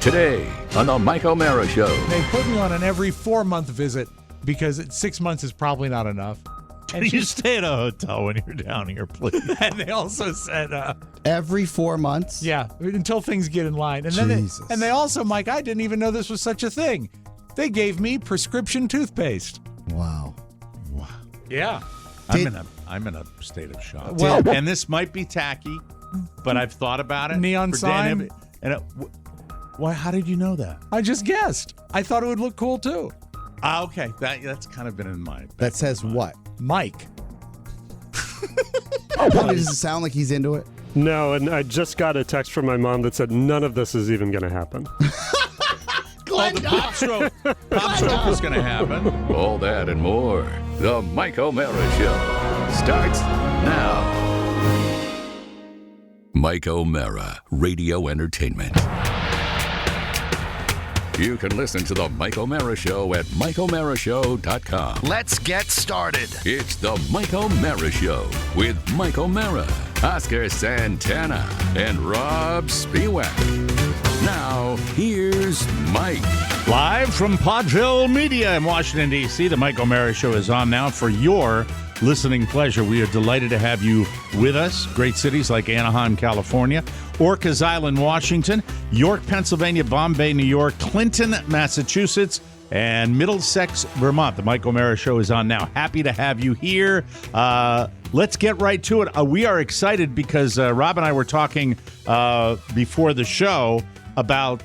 today on the Mike O'Mara Show. They put me on an every 4-month visit because 6 months is probably not enough. And you stay at a hotel when you're down here, please. And they also said, every 4 months? yeah, until things get in line. And then they also, Mike, I didn't even know this was such a thing. They gave me prescription toothpaste. Wow. Yeah. I'm in a state of shock. Well- and this might be tacky, but I've thought about it. Neon For sign? Why? How did you know that? I just guessed. I thought it would look cool, too. Okay. That's kind of been in my. That says what? Mike. Does it sound like he's into it? No, and I just got a text from my mom that said none of this is even going to happen. The pop stroke. Pop stroke is going to happen. All that and more. The Mike O'Mara Show starts now. Mike O'Mara, Radio Entertainment. You can listen to the Mike O'Mara Show at MikeO'MaraShow.com. Let's get started. It's the Mike O'Mara Show with Mike O'Mara, Oscar Santana, and Rob Spiewak. Now, here's Mike. Live from Podville Media in Washington, D.C., the Mike O'Mara Show is on now for your listening pleasure. We are delighted to have you with us. Great cities like Anaheim, California, Orcas Island, Washington, York, Pennsylvania, Bombay, New York, Clinton, Massachusetts, and Middlesex, Vermont. The Mike O'Mara Show is on now. Happy to have you here. Let's get right to it. We are excited because Rob and I were talking before the show about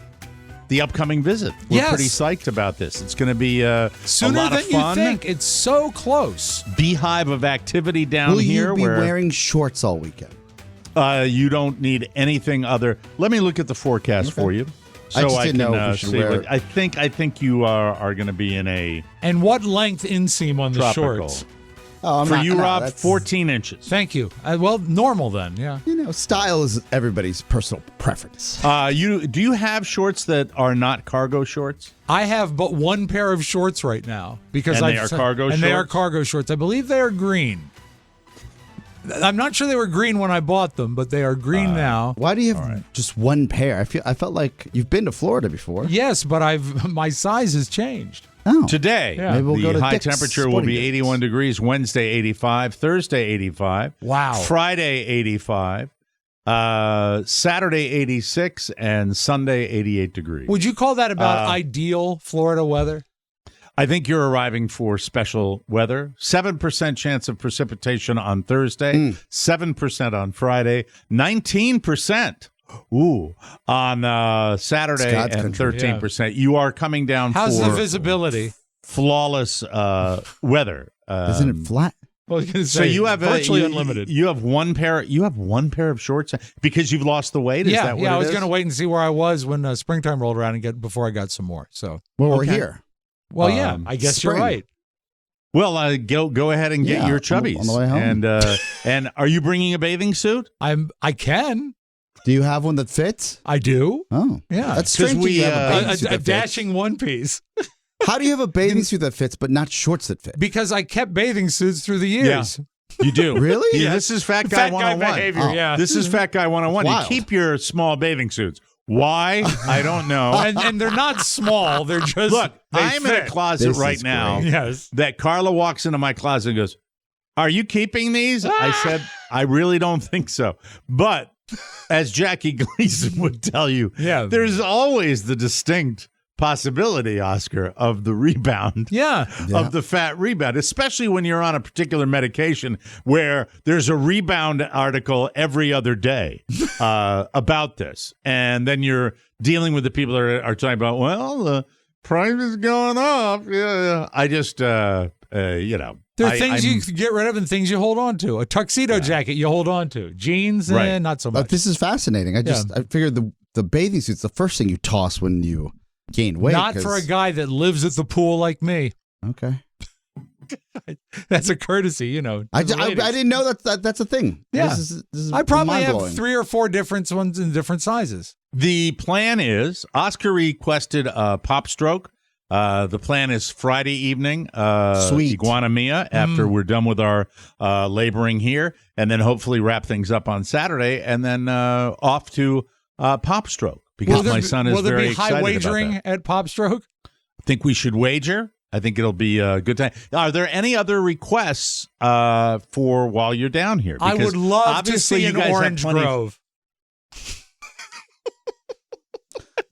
the upcoming visit. We're pretty psyched about this. It's going to be Sooner a lot than of fun. you think. It's so close. Beehive of activity down Will here. you be where wearing shorts all weekend? you don't need anything other. Let me look at the forecast for you, so I just didn't know if we should see. wear What, I think you are going to be in a And what length inseam on the tropical. shorts? Oh, For you, Rob, 14 inches. Thank you. Well, normal then, yeah. Style is everybody's personal preference. Do you have shorts that are not cargo shorts? I have but one pair of shorts right now because And they are cargo and they are shorts? cargo shorts. I believe they are green. I'm not sure they were green when I bought them, but they are green now. Why do you have just one pair? I felt like you've been to Florida before. Yes, but my size has changed. Oh. Today, Yeah. Maybe we'll the go to high Dick's temperature will Sporting be Goods. 81 degrees. Wednesday, 85. Thursday, 85. Wow. Friday, 85. Saturday, 86. And Sunday, 88 degrees. Would you call that about ideal Florida weather? I think you're arriving for special weather. 7% chance of precipitation on Thursday, 7% on Friday, 19% on Saturday, God's and country. 13%. You are coming down How's for the visibility? flawless weather. Isn't it flat? Well, I was gonna So say, you have virtually you- unlimited. You have one pair. You have one pair of shorts because you've lost the weight. Is that what I it was is? going to wait and see where I was when springtime rolled around and get before I got some more. So, Well, we're Okay. here. well, yeah, I guess spring. you're right. Well, go ahead and get Yeah, your on chubbies. the way home. And are you bringing a bathing suit? I can. Do you have one that fits? I do. Oh, Yeah. That's 'Cause strange. we, you have a bathing A suit that fits. dashing one piece. How do you have a bathing suit that fits but not shorts that fit? Because I kept bathing suits through the years. You do. Really? Yeah, Yeah. this is Fat Guy Fat guy 101. behavior, Oh. yeah. This is Fat Guy 101. You Wild. keep your small bathing suits. Why? I don't know. and they're not small. They're just Look, they I'm in a fit. closet This right is now great. Yes. that Carla walks into my closet and goes, "Are you keeping these?" I said, "I really don't think so." But as Jackie Gleason would tell you, Yeah. there's always the distinct possibility, Oscar, of the rebound. Yeah. Of the fat rebound, especially when you're on a particular medication where there's a rebound article every other day about this. And then you're dealing with the people that are talking about, well, the price is going up. Yeah. I just, There are things you can get rid of and things you hold on to. A tuxedo jacket you hold on to. Jeans, Right. not so much. But this is fascinating. I figured the bathing suit's the first thing you toss when you gain weight. Not for a guy that lives at the pool like me. Okay. That's a courtesy, to I the ladies. didn't know that's a thing. Yeah. This is I probably mind-blowing. have 3 or 4 different ones in different sizes. The plan is Oscar requested a pop stroke. The plan is Friday evening, Sweet. Iguana Mia, after we're done with our laboring here, and then hopefully wrap things up on Saturday, and then off to pop stroke. because my son is very excited about Will there be high wagering at PopStroke? I think we should wager. I think it'll be a good time. Are there any other requests for while you're down here? Because I would love to see an orange grove.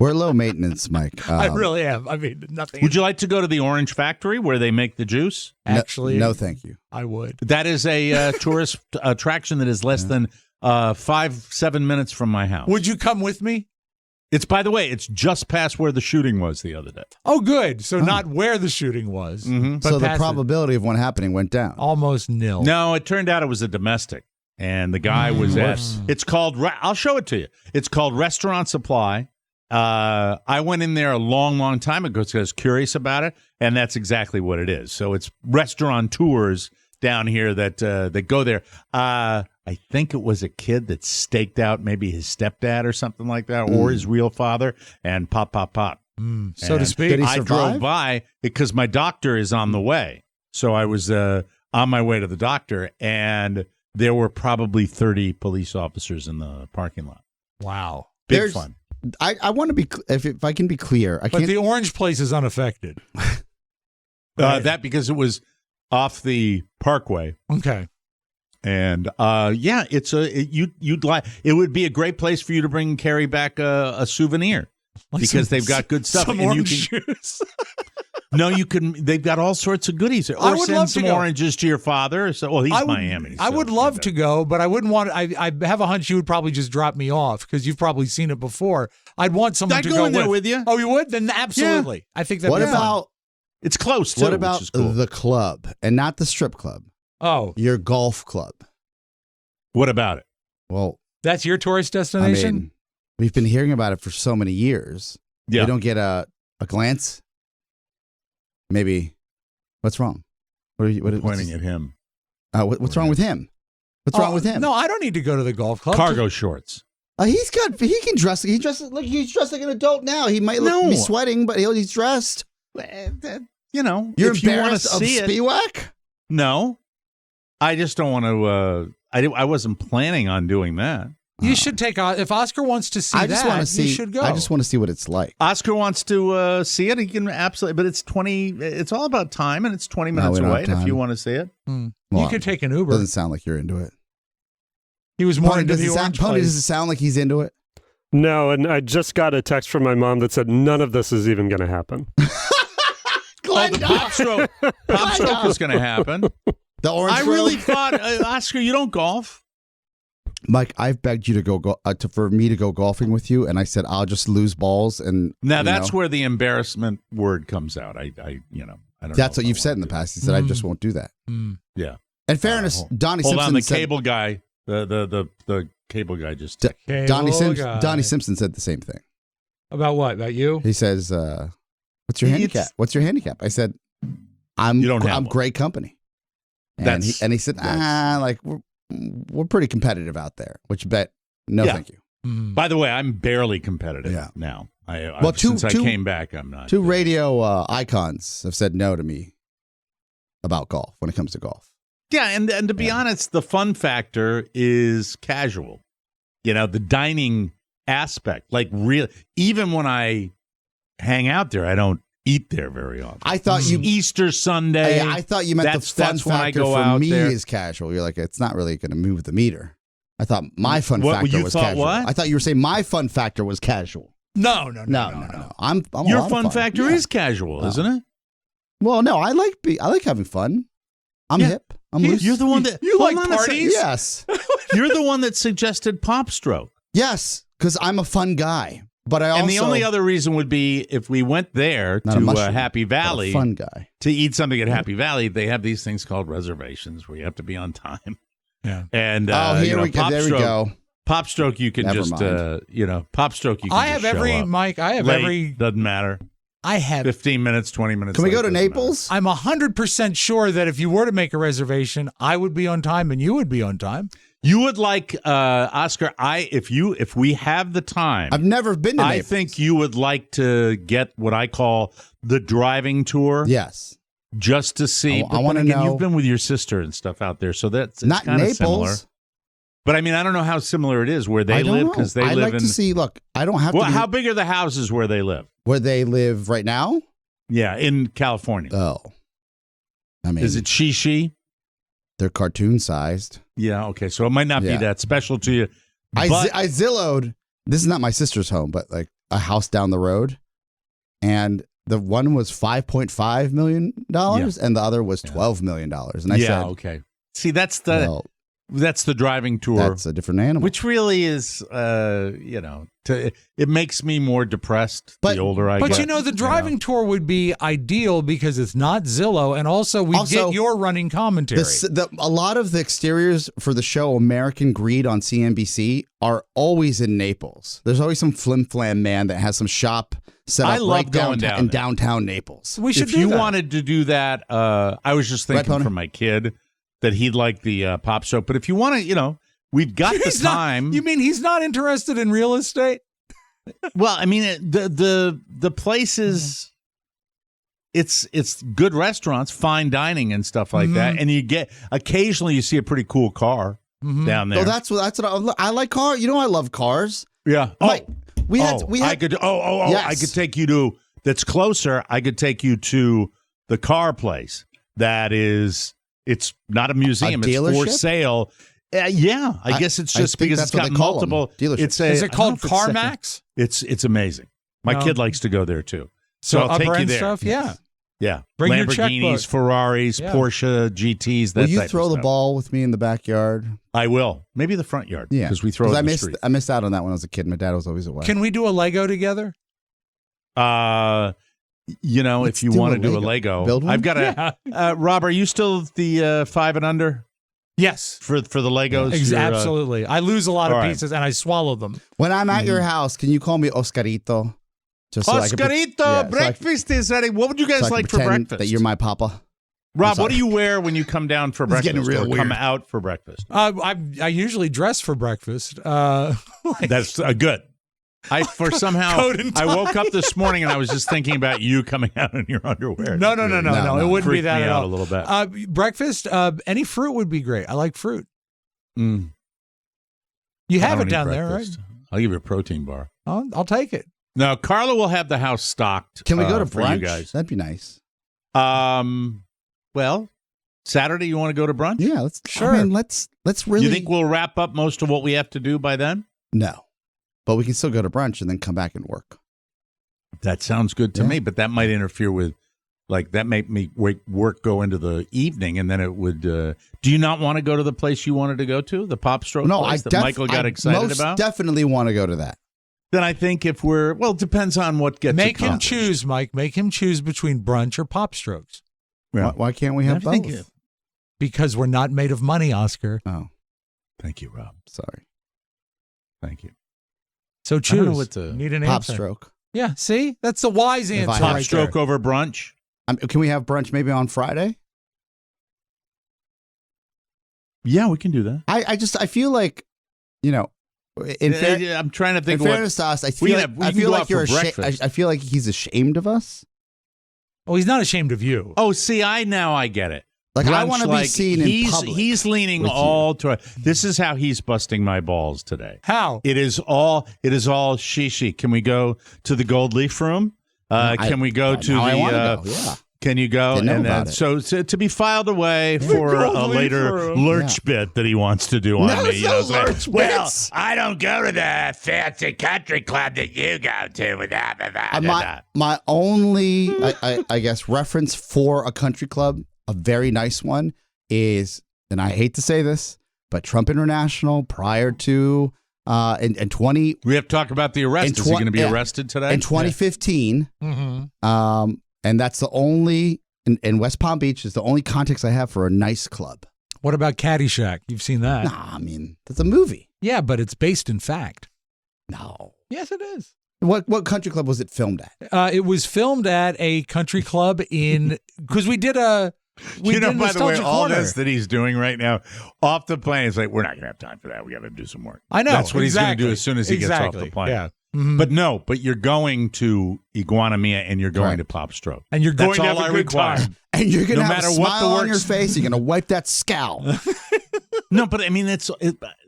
We're low maintenance, Mike. I really am. I mean, nothing. Would you like to go to the Orange Factory where they make the juice? Actually, no, thank you. I would. That is a tourist attraction that is less than 5-7 minutes from my house. Would you come with me? It's, by the way, it's just past where the shooting was the other day. Oh, good. So not where the shooting was. Mm-hmm. But so the probability of one happening went down. Almost nil. No, it turned out it was a domestic. And the guy was at, it's called, I'll show it to you. It's called Restaurant Supply. I went in there a long time ago because I was curious about it, and that's exactly what it is. So it's restaurateurs down here that go there. I think it was a kid that staked out maybe his stepdad or something like that, or his real father, and pop. So to speak. Did he I survive? drove by because my doctor is on the way. So I was on my way to the doctor, and there were probably 30 police officers in the parking lot. Wow. Big fun. I want to be, if I can be clear. But the orange place is unaffected. That because it was off the parkway. Okay. And it's you'd like it would be a great place for you to bring Carrie back a souvenir because they've got good stuff. Some orange juice. No, you can. They've got all sorts of goodies. Or send some oranges to your father. So, well, he's Miami. I would love to go, but I wouldn't want. I have a hunch you would probably just drop me off because you've probably seen it before. I'd want someone to go in there with you. Oh, you would? Then absolutely. Yeah. I think that. What about? It's close too. What about the club and not the strip club? Oh, your golf club. What about it? Well, that's your tourist destination. I mean, we've been hearing about it for so many years. Yeah, we don't get a glance. Maybe, what's wrong? What pointing at him? What's wrong with him? What's wrong with him? No, I don't need to go to the golf club. Cargo shorts. He can dress. He's dressed like an adult now. He might be sweating, but he's dressed. You know, you're if embarrassed you want to see of Spiewak? No, I just don't want to. I wasn't planning on doing that. You should take if Oscar wants to see you should go. I just want to see what it's like. Oscar wants to see it. He can absolutely, but it's 20. It's all about time, and it's 20 minutes away. And if you want to see it, well, you could take an Uber. Doesn't sound like you're into it. He was more into the orange Pony, place. does it sound like he's into it? No, and I just got a text from my mom that said none of this is even going to happen. The pop stroke is going to happen. The orange. I really thought, Oscar, you don't golf. Mike, I've begged you to go for me to go golfing with you, and I said I'll just lose balls. And now that's where the embarrassment word comes out. I don't. That's what you've said in the past. He said I just won't do that. Yeah. In fairness, Donnie Hold Simpson on, the said, cable guy, the cable guy just. Donnie Simpson said the same thing. About what? About you? He says, "What's your handicap? What's your handicap?" I said, "I'm great company." And he said, we're pretty competitive out there. Which thank you. Mm-hmm. By the way, I'm barely competitive now. Since I came back, I'm not. Two radio icons have said no to me about golf when it comes to golf. Yeah, and to be honest, the fun factor is casual. You know, the dining aspect. Like, even when I hang out there, I don't eat there very often. I thought Easter Sunday. I thought you meant the fun factor for me is casual. You're like, it's not really going to move the meter. I thought my fun factor was casual. What? I thought you were saying my fun factor was casual. No. I'm Your fun factor is casual, isn't it? Well, no, I like having fun. I'm hip. I'm loose. You're the one that you like parties. Yes. You're the one that suggested PopStroke. Yes, because I'm a fun guy. But I also, and the only other reason would be if we went there to Happy Valley, fun guy, to eat something at Happy Valley. They have these things called reservations where you have to be on time. Yeah. And here we go. There we go. PopStroke, you can PopStroke, you can. I have every Mike. I have late, every. Doesn't matter. I have 15 minutes, 20 minutes. Can we go to Naples? I'm 100% sure that if you were to make a reservation, I would be on time and you would be on time. You would like Oscar. If we have the time, I've never been to Naples. I think you would like to get what I call the driving tour. Yes, just to see. I want to know. You've been with your sister and stuff out there, so that's not kind of Naples. similar. But I mean, I don't know how similar it is where they live because they live in. I'd like to see. Look, I don't have to. How big are the houses where they live? Where they live right now? Yeah, in California. Oh, I mean, is it she? They're cartoon sized. Yeah. Okay. So it might not be that special to you. I Zillowed. This is not my sister's home, but like a house down the road, and the one was $5.5 million, and the other was $12 million. And I said, okay. See, that's the driving tour. That's a different animal. Which really is, it makes me more depressed the older I get. But the driving tour would be ideal because it's not Zillow, and also we get your running commentary. A lot of the exteriors for the show American Greed on CNBC are always in Naples. There's always some flim-flam man that has some shop set up right downtown, in downtown Naples. We should if you wanted to do that, I was just thinking for my kid that he'd like the pop show. But if you want to, we've got the time. You mean he's not interested in real estate? Well, I mean, the place is, it's good restaurants, fine dining and stuff like that. And occasionally you see a pretty cool car down there. Oh, that's what I like cars. I love cars. Yeah. I could take you to, that's closer. I could take you to the car place. That is, it's not a museum. It's for sale. I guess it's just because it's got multiple dealerships. Is it called CarMax? It's amazing. My kid likes to go there too. So I'll take you there. Stuff? Yes. Yeah. Bring Lamborghinis, your checkbook. Ferraris, Porsche, GTs. Will you throw the ball with me in the backyard? I will. Maybe the front yard. Yeah, because we throw it in the street. I missed out on that when I was a kid. My dad was always away. Can we do a Lego together? If you want to do a Lego, build one? I've got Rob, are you still the 5 and under? Yes. For the Legos? Absolutely. I lose a lot of pieces and I swallow them. When I'm at your house, can you call me Oscarito? Oscarito, breakfast is ready. What would you guys like for breakfast? That you're my papa. Rob, what do you wear when you come down for breakfast? Getting real weird. Come out for breakfast? I usually dress for breakfast. That's good. I woke up this morning and I was just thinking about you coming out in your underwear. No. It wouldn't be that at all. A little bit. Breakfast, any fruit would be great. I like fruit. You have it down there, right? I'll give you a protein bar. I'll take it. Now, Carla will have the house stocked. Can we go to brunch? You guys? That'd be nice. Well, Saturday you want to go to brunch? Yeah, let's really. You think we'll wrap up most of what we have to do by then? No. But we can still go to brunch and then come back and work. That sounds good to me, but that might interfere with, that might make work go into the evening, and then it would. Do you not want to go to the place you wanted to go to, the Pop Stroke place that Michael got excited about? Definitely want to go to that. Then I think if it depends on what gets Make accomplished. him choose, Mike. Make him choose between brunch or Pop Strokes. Yeah. Why can't we have both? Because we're not made of money, Oscar. Oh. Thank you, Rob. Sorry. Thank you. So choose. I don't know what to Need an Pop answer. Stroke. Yeah, see? That's the wise answer. Pop Stroke over brunch? Can we have brunch maybe on Friday? Yeah, we can do that. I feel like, I'm trying to think. In fairness to us, I feel like he's ashamed of us. Oh, he's not ashamed of you. Oh, see, I get it. Like brunch, I want to be seen in public. He's leaning all to. This is how he's busting my balls today. How? It is all shishi. Can we go to the Gold Leaf Room? Can we go to the? Yeah. Can you go? And then, so to be filed away for a later lurch bit that he wants to do on me. Well, I don't go to the fancy country club that you go to. My only, I guess, reference for a country club, a very nice one, is, and I hate to say this, but Trump International prior to in 20. We have to talk about the arrest. Is he going to be arrested today? In 2015. Mm-hmm. And that's the only, in West Palm Beach, is the only context I have for a nice club. What about Caddyshack? You've seen that. Nah, I mean, that's a movie. Yeah, but it's based in fact. No. Yes, it is. What country club was it filmed at? It was filmed at a country club because we did a. By the way, all corner. this that he's doing right now off the plane is like, we're not going to have time for that. We got to do some work. I know. That's what he's going to do as soon as he gets off the plane. Yeah. Mm-hmm. But you're going to Iguana Mia and you're going to Pop Stroke. And you're going That's to have all a I good require. time. And you're going to have a smile on your face. You're going to wipe that scowl. No, but I mean,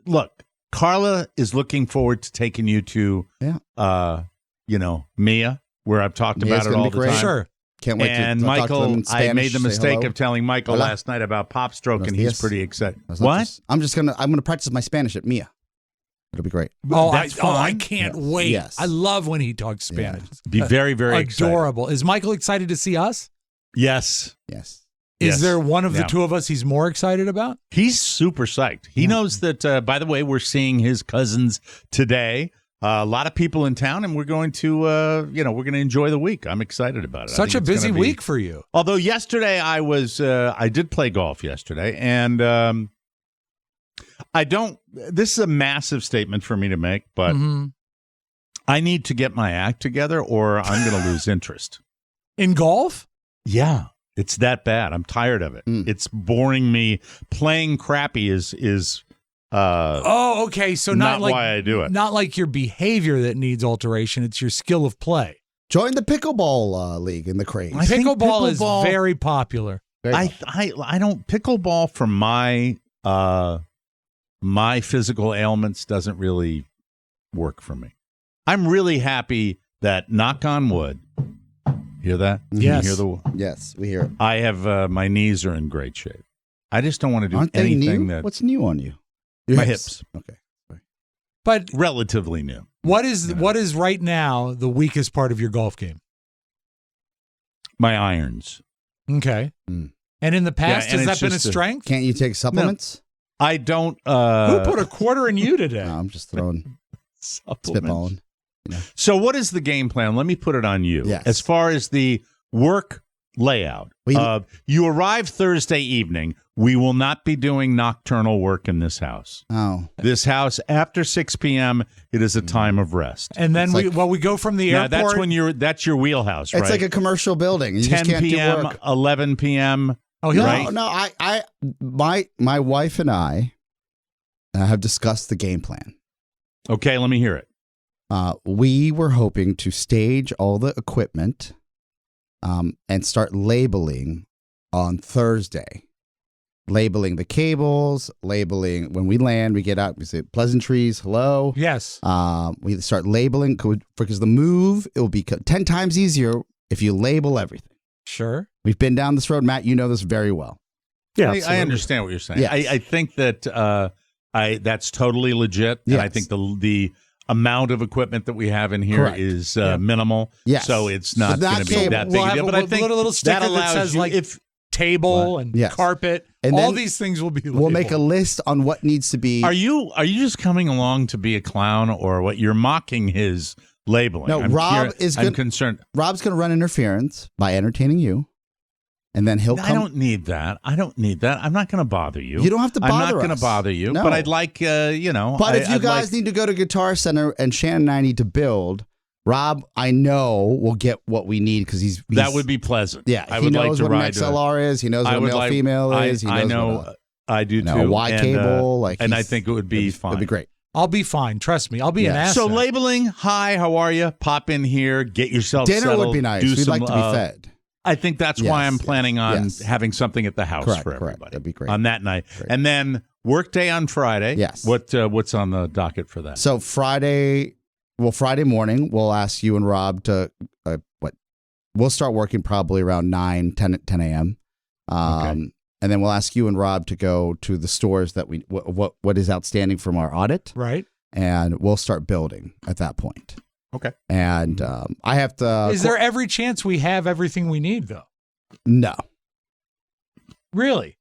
look, Carla is looking forward to taking you to, Mia, where I've talked about it all the time. Sure. Can't wait and to Michael, talk to them in Spanish, I made the mistake of telling Michael Hola. last night about Pop Stroke, and he's pretty excited. What? I'm gonna practice my Spanish at Mia. It'll be great. I can't wait. Yes. I love when he talks Spanish. Yeah. Be very, very adorable. Is Michael excited to see us? Yes. Is there one of the two of us he's more excited about? He's super psyched. He knows that, by the way, we're seeing his cousins today. A lot of people in town, and we're going to, we're going to enjoy the week. I'm excited about it. Such a busy week for you. Although yesterday I did play golf yesterday, and this is a massive statement for me to make, but I need to get my act together or I'm going to lose interest. In golf? Yeah. It's that bad. I'm tired of it. It's boring me. Playing crappy is okay. So not like why I do it. Not like your behavior that needs alteration. It's your skill of play. Join the pickleball league in the craze. Pickleball is very popular. I don't pickleball for my physical ailments doesn't really work for me. I'm really happy that, knock on wood. Hear that? Yes. You hear Yes, we hear it. I have my knees are in great shape. I just don't want to do Aren't they anything new? that. What's new on you? My hips. Okay. Sorry. But relatively new. What is right now the weakest part of your golf game? My irons. Okay. And in the past, has that been a strength? Can't you take supplements? No, I don't. Who put a quarter in you today? No, I'm just throwing spitballing. So what is the game plan? Let me put it on you. Yes. As far as the work layout, you arrive Thursday evening. We will not be doing nocturnal work in this house. Oh. This house, after 6 p.m., it is a time of rest. And then we go from the airport. That's your wheelhouse, right? It's like a commercial building. You 10 just can't p.m., do work. 11 p.m. Oh, right? No. My wife and I have discussed the game plan. Okay, let me hear it. We were hoping to stage all the equipment and start labeling on Thursday. Labeling the cables, labeling when we land, we get out, we say pleasantries, hello. Yes. We start labeling because the move, it will be 10 times easier if you label everything. Sure. We've been down this road, Matt. You know this very well. Yeah, I understand what you're saying. Yes. I think that that's totally legit. Yes. And I think the amount of equipment that we have in here is minimal. Yes. So it's not going to be that big. But I think a little sticker that says table and carpet. And all these things will be labeled. We'll make a list on what needs to be. Are you just coming along to be a clown or what? You're mocking his labeling. No, I'm concerned. Rob's going to run interference by entertaining you. And then he'll come. I don't need that. I'm not going to bother you. You don't have to bother us. I'm not going to bother you. No. But I'd like, But if you guys need to go to Guitar Center and Shannon and I need to build, Rob, I know, will get what we need because he's that would be pleasant. Yeah, I would knows like to what ride an XLR is. He knows what a male-female is. I know. I do too. A Y cable, and I think it would be fine. It'd be great. I'll be fine. Trust me. I'll be an asset. So labeling, hi, how are you? Pop in here, get yourself Dinner settled. Would be nice. We'd like to be fed. I think that's why I'm planning on having something at the house for everybody. That'd be great. On that night. Great. And then work day on Friday. Yes. What's on the docket for that? So Friday morning, we'll ask you and Rob to, we'll start working probably around 10 a.m. And then we'll ask you and Rob to go to the stores that what is outstanding from our audit. Right. And we'll start building at that point. Okay. And I have to. Is there every chance we have everything we need, though? No. Really?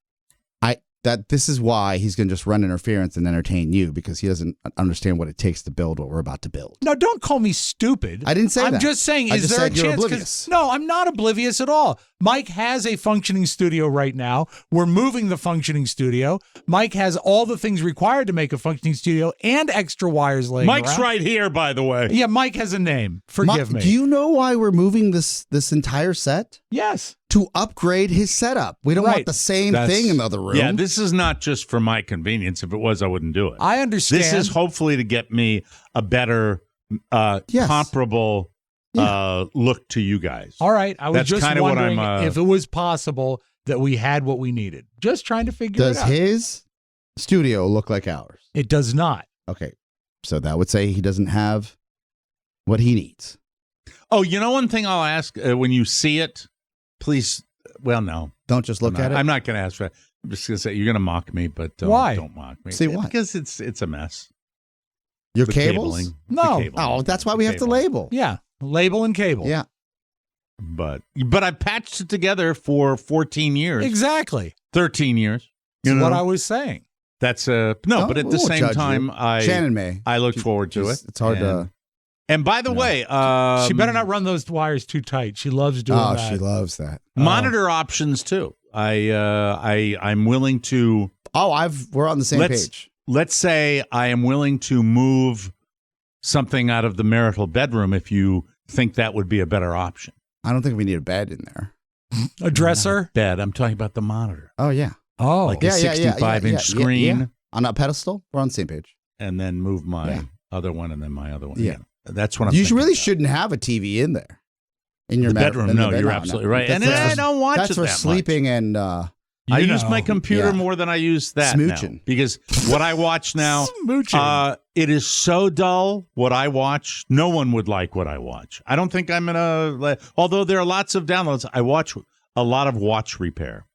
This is why he's going to just run interference and entertain you because he doesn't understand what it takes to build what we're about to build. No, don't call me stupid. I didn't say that. I'm just saying, is there a chance? Oblivious. No, I'm not oblivious at all. Mike has a functioning studio right now. We're moving the functioning studio. Mike has all the things required to make a functioning studio and extra wires laying Mike's around. right here, by the way. Yeah, Mike has a name. Forgive me. Do you know why we're moving this entire set? Yes. To upgrade his setup. We don't want the same thing in the other room. Yeah, this is not just for my convenience. If it was, I wouldn't do it. I understand. This is hopefully to get me a better, comparable look to you guys. All right. I was That's just kinda wondering what I'm, if it was possible that we had what we needed. Just trying to figure it out. Does his studio look like ours? It does not. Okay. So that would say he doesn't have what he needs. Oh, one thing I'll ask when you see it, please. Well, no. Don't just look at it. I'm not going to ask for it. I'm just going to say you're going to mock me, but why? Don't mock me. See why? Because it's a mess. Your The cables? cabling, No. the cabling, Oh, that's why we have to label. Yeah. Label and cable. Yeah. But I patched it together for 14 years. Exactly. 13 years. That's what I was saying. That's but at the same time, Shannon may. I look forward to it. It's hard to. And by the way, she better not run those wires too tight. She loves doing that. Oh, she loves that. Monitor options too. I'm willing to. We're on the same page. Let's say I am willing to move something out of the marital bedroom if you think that would be a better option. I don't think we need a bed in there. A dresser? Bed. I'm talking about the monitor. Oh, yeah. Oh. Like a 65-inch screen. Yeah. On a pedestal? We're on the same page. And then move my other one and then my other one. Yeah. That's what I'm You thinking really about. shouldn't have a TV in there. In your bedroom. No, you're absolutely right. And I don't watch it that much. That's for sleeping and... I use my computer more than I use that Smooching. now. Because what I watch now, it is so dull, what I watch. No one would like what I watch. I don't think I'm going to... Although there are lots of downloads, I watch a lot of watch repair.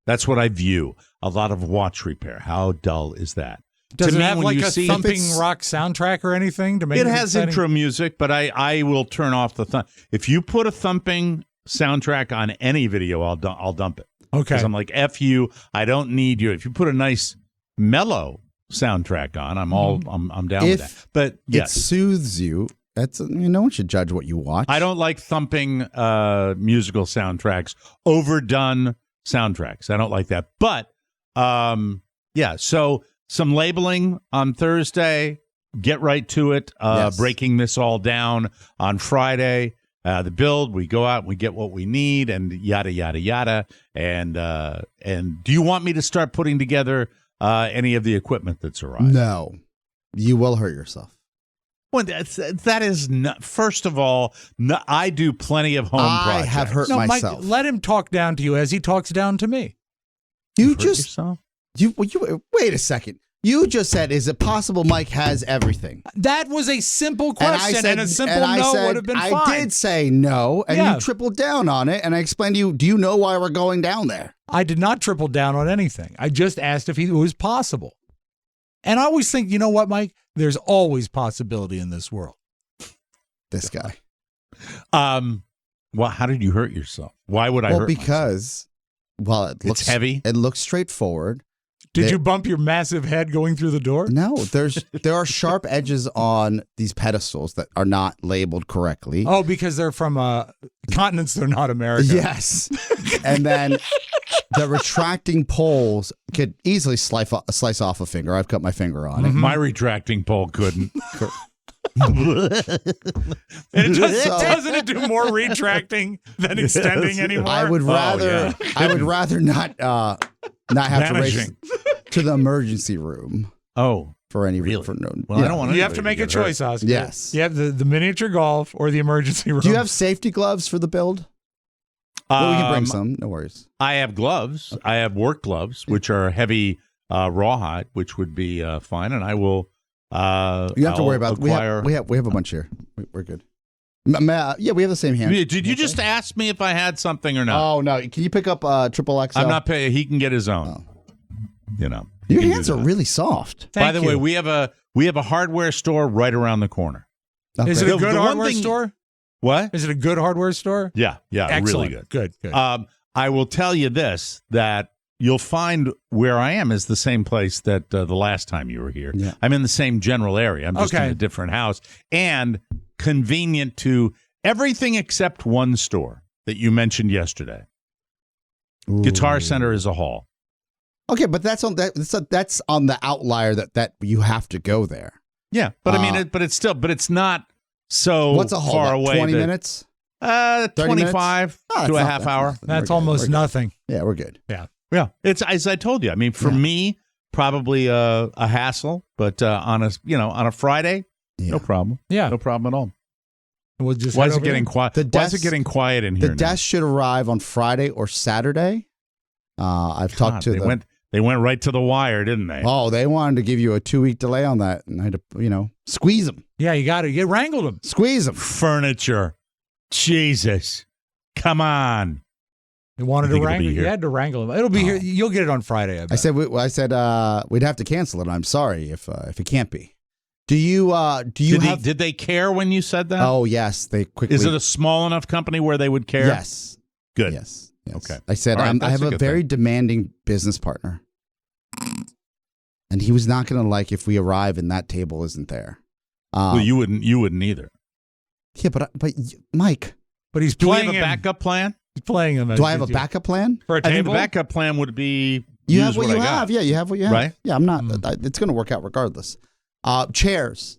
That's what I view. A lot of watch repair. How dull is that? Does it have like a thumping rock soundtrack or anything to make it has exciting? Intro music, but I will turn off the thump. If you put a thumping soundtrack on any video, I'll dump it. Okay. Because I'm like, F you, I don't need you. If you put a nice mellow soundtrack on, I'm down with that. But yes. It soothes you. No one should judge what you watch. I don't like thumping musical soundtracks, overdone soundtracks. I don't like that. But so some labeling on Thursday. Get right to it. Breaking this all down on Friday. The build, we go out and we get what we need, and yada yada yada. And do you want me to start putting together any of the equipment that's arrived? No, you will hurt yourself. Well, that is not. First of all, I do plenty of home projects. I have hurt myself. Mike, let him talk down to you as he talks down to me. You wait a second. You just said, is it possible Mike has everything? That was a simple question, and a simple no would have been fine. I did say no, and you tripled down on it, and I explained to you, do you know why we're going down there? I did not triple down on anything. I just asked if it was possible. And I always think, you know what, Mike? There's always possibility in this world. This guy. Well, how did you hurt yourself? Why would I hurt myself? It looks heavy. It looks straightforward. Did you bump your massive head going through the door? No, there are sharp edges on these pedestals that are not labeled correctly. Oh, because they're from continents they're not America. Yes. And then the retracting poles could easily slice off a finger. I've cut my finger on it. My retracting pole couldn't. Doesn't it do more retracting than extending anymore? I would rather not have to race to the emergency room. Oh, for any reason. Well, I don't want. You have to make a choice, Oscar. Yes, you have the miniature golf or the emergency room. Do you have safety gloves for the build? Well, we can bring some. No worries. I have gloves. I have work gloves, which are heavy rawhide, which would be fine, and I will. You don't have to worry about. We have a bunch here. We're good. Yeah, we have the same hand. Did you just ask me if I had something or not? Oh no! Can you pick up triple XL? I'm not paying. He can get his own. Oh. Your hands are really soft. By the way, we have a hardware store right around the corner. Okay. Is it a good hardware store? What? Is it a good hardware store? Yeah, excellent. Really good. Good. I will tell you this, that you'll find where I am is the same place that the last time you were here. Yeah. I'm in the same general area. I'm just in a different house, and convenient to everything except one store that you mentioned yesterday. Ooh. Guitar Center is a hall. Okay, but that's on the outlier that you have to go there. Yeah, but I mean, but it's not so what's a hall, far away. 20 minutes? 25 to a half hour. That's almost nothing. Yeah, we're good. Yeah. It's as I told you. I mean, for me, probably a hassle, but on a Friday, no problem. Yeah, no problem at all. We'll just why is it getting quiet? Why is it getting quiet in here? The desk should arrive on Friday or Saturday. I've talked to them. They went right to the wire, didn't they? Oh, they wanted to give you a 2-week delay on that, and I had to, squeeze them. Yeah, you wrangled them. Squeeze them. Furniture. Jesus. Come on. You wanted to wrangle. You had to wrangle them. It'll be here. You'll get it on Friday. I said we'd have to cancel it. I'm sorry if it can't be. Did they care when you said that? Oh yes, they quickly. Is it a small enough company where they would care? Yes. Good. Yes. Okay. I said I have a very demanding business partner, and he was not going to like if we arrive and that table isn't there. Well, you wouldn't either. Yeah, but Mike. But he's playing. Do we have a backup plan? He's playing him. Do I have a backup plan for a table? I think the backup plan would be you have what you have. Yeah, you have what you have. Right? Yeah, I'm not. It's going to work out regardless. Chairs.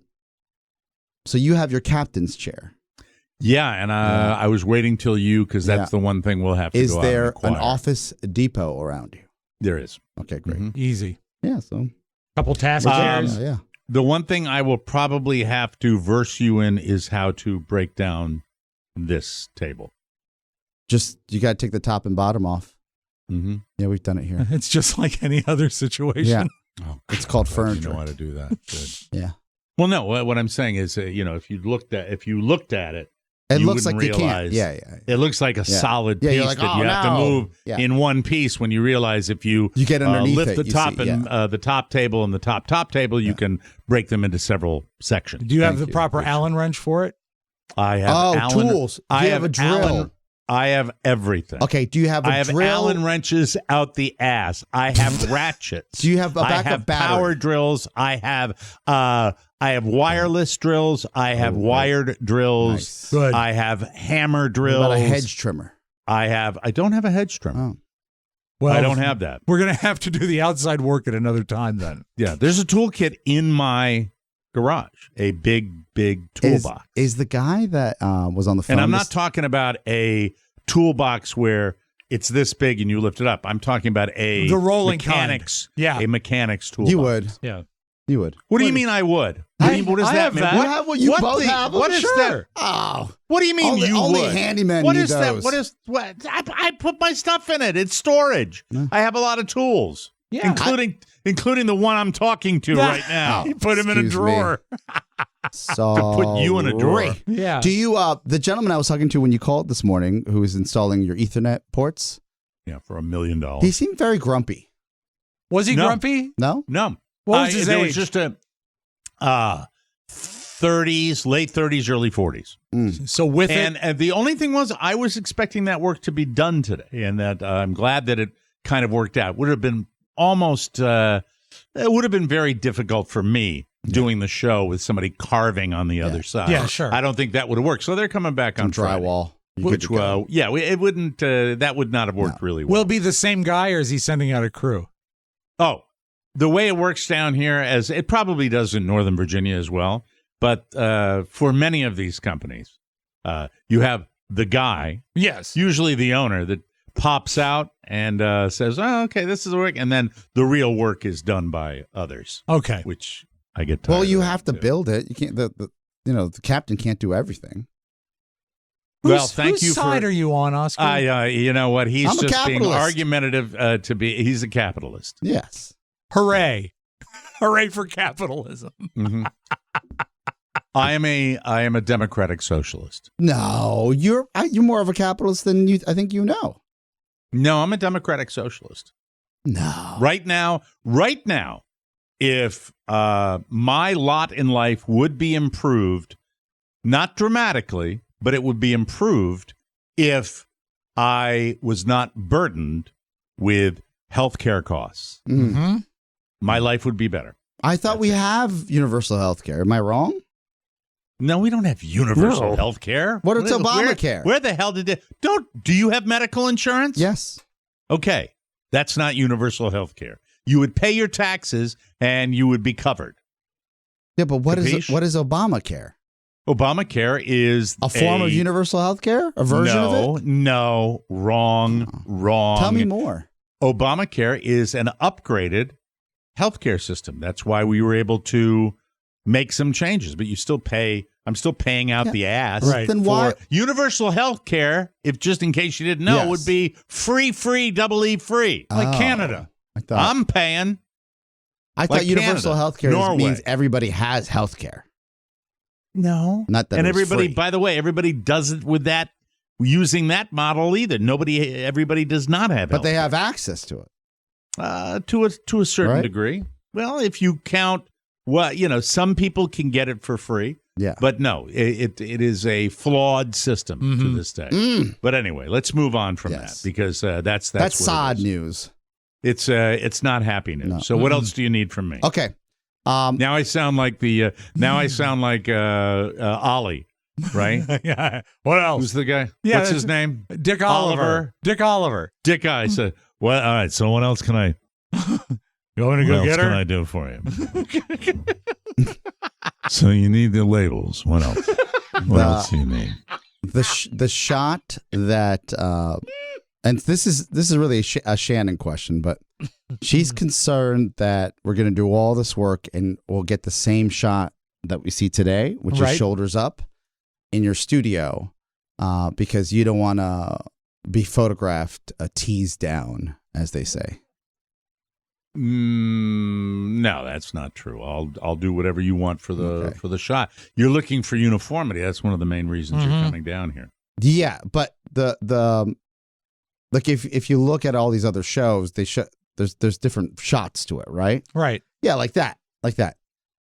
So you have your captain's chair. Yeah, and I was waiting till you because that's the one thing we'll have to go out and acquire. Is there an Office Depot around you? There is. Okay, great. Mm-hmm. Easy. Yeah, so couple task chairs. Yeah. The one thing I will probably have to verse you in is how to break down this table. Just you got to take the top and bottom off. Mm-hmm. Yeah, we've done it here. It's just like any other situation. Yeah. Oh, it's called furniture. You know how to do that. Good. Yeah. Well, no. What I'm saying is, if you looked at it, it you looks like realize, you can't. Yeah. It looks like a solid piece like, that you have to move in one piece. When you realize if you get underneath lift it, the top the top table and the top table, you can break them into several sections. Do you have the proper Allen wrench for it? I have tools. Do you have a drill? I have everything. Okay. Do you have a drill? I have Allen wrenches out the ass. I have ratchets. Do you have a backup I have battery? Power drills. I have wireless drills. I have wired drills. Nice. Good. I have hammer drills. What about a hedge trimmer? I don't have a hedge trimmer. Oh. Well, I don't have that. We're going to have to do the outside work at another time then. Yeah, there's a toolkit in my garage, a big toolbox. Is the guy that was on the phone? And I'm not talking about a toolbox where it's this big and you lift it up. I'm talking about the rolling mechanics. Kind. Yeah, a mechanics toolbox. You would. Yeah, you would. What do you mean? I would. What does that mean? You have what you both have. What is that? Oh, what do you mean you only would? Handyman. What need is those. that? What? I put my stuff in it. It's storage. No. I have a lot of tools, including the one I'm talking to right now. You put him in a drawer. So to put you in a drawer. Yeah. Do you? The gentleman I was talking to when you called this morning, who was installing your Ethernet ports. Yeah, for $1 million. He seemed very grumpy. Was he grumpy? No. What was his age? It was just a 30s, late 30s, early 40s. So with it, and the only thing was, I was expecting that work to be done today, and that I'm glad that it kind of worked out. Would have been almost. It would have been very difficult for me doing the show with somebody carving on the other side. Yeah, sure. I don't think that would have worked. So they're coming back on drywall. Which, it wouldn't. That would not have worked really well. Will it be the same guy, or is he sending out a crew? Oh, the way it works down here, as it probably does in Northern Virginia as well, but for many of these companies, you have the guy, usually the owner, that pops out and says, "Oh, okay, this is the work," and then the real work is done by others. Okay, which I get tired Well, you of have to build it. You can't. The captain can't do everything. Whose side are you on, Oscar? You know what? He's I'm just being argumentative he's a capitalist. Yes. Hooray. Hooray for capitalism. Mm-hmm. I am a democratic socialist. No, you're more of a capitalist than I think you know. No, I'm a democratic socialist. No. Right now, if my lot in life would be improved, not dramatically, but it would be improved if I was not burdened with health care costs. Mm-hmm. My life would be better. I thought we have universal health care. Am I wrong? No, we don't have universal health care. What is Obamacare? Where the hell did it? Do you have medical insurance? Yes. Okay. That's not universal health care. You would pay your taxes and you would be covered. Yeah, but what is Obamacare? Obamacare is a form of universal health care? A version of it? No, wrong. Tell me more. Obamacare is an upgraded healthcare system. That's why we were able to make some changes, but you still pay. I'm still paying out the ass. Right. Then why universal health care, if just in case you didn't know, would be free, double E free. Like Canada. I'm paying. I thought universal health care means everybody has health care. No. Not that and it's everybody, free. by the way, everybody does it with that, using that model either. Everybody does not have But they have access to it. To a certain degree. Well, if you count, some people can get it for free. Yeah. But no, it is a flawed system to this day. But anyway, let's move on from that because that's sod news. It's not happy news. No. So what else do you need from me? Okay. Now I sound like Ollie, right? Yeah. What else? Who's the guy? Yeah, what's his name? Dick Oliver. Dick Oliver. Dick I said, well, all right, so what else can I You want to go get her? What else can I do for you? So you need the labels. What else? What else do you need? The shot that and this is really a Shannon question, but she's concerned that we're going to do all this work and we'll get the same shot that we see today, which is shoulders up in your studio, because you don't want to be photographed teased down, as they say. No, that's not true. I'll do whatever you want for the shot. You're looking for uniformity. That's one of the main reasons you're coming down here. Yeah, but the like if you look at all these other shows, there's different shots to it, right? Right. Yeah, like that.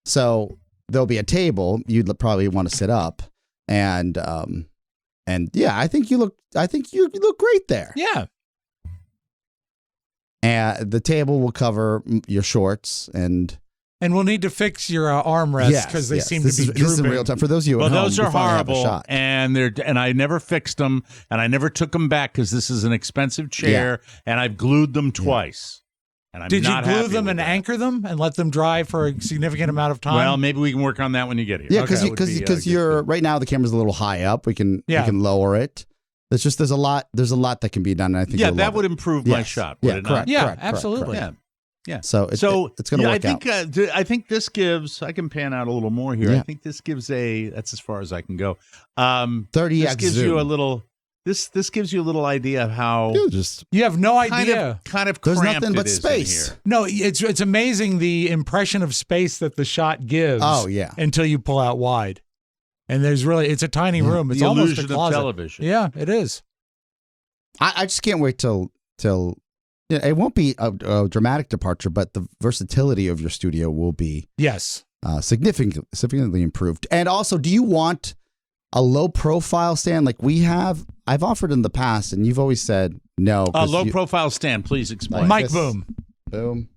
So there'll be a table. You'd probably want to sit up, and yeah, I think you look great there. Yeah. And the table will cover your shorts and we'll need to fix your armrests because they seem to be drooping. This is in real time. For those of you at home, those are horrible, and I never fixed them, and I never took them back because this is an expensive chair, and I've glued them twice. And I'm Did not you glue happy them with and that. anchor them and let them dry for a significant amount of time? Well, maybe we can work on that when you get here. Yeah, because you're right now the camera's a little high up. We can lower it. It's just there's a lot that can be done. And I think that would improve my shot. Would it correct. Not? Yeah, correct, absolutely. Correct. Yeah. So it's going to work out. I think this gives. I can pan out a little more here. Yeah. I think this gives that's as far as I can go. 30x This gives zoom. you a little. This gives you a little idea of how you have no idea. Kind of there's cramped nothing but it is space. in here. No, it's amazing the impression of space that the shot gives. Oh yeah. Until you pull out wide, and it's a tiny room. It's the almost illusion a closet. of television. Yeah, it is. I just can't wait till it won't be a dramatic departure, but the versatility of your studio will be significantly improved. And also, do you want a low profile stand like we have? I've offered in the past, and you've always said no. A low profile stand, please explain. Mic boom. Boom.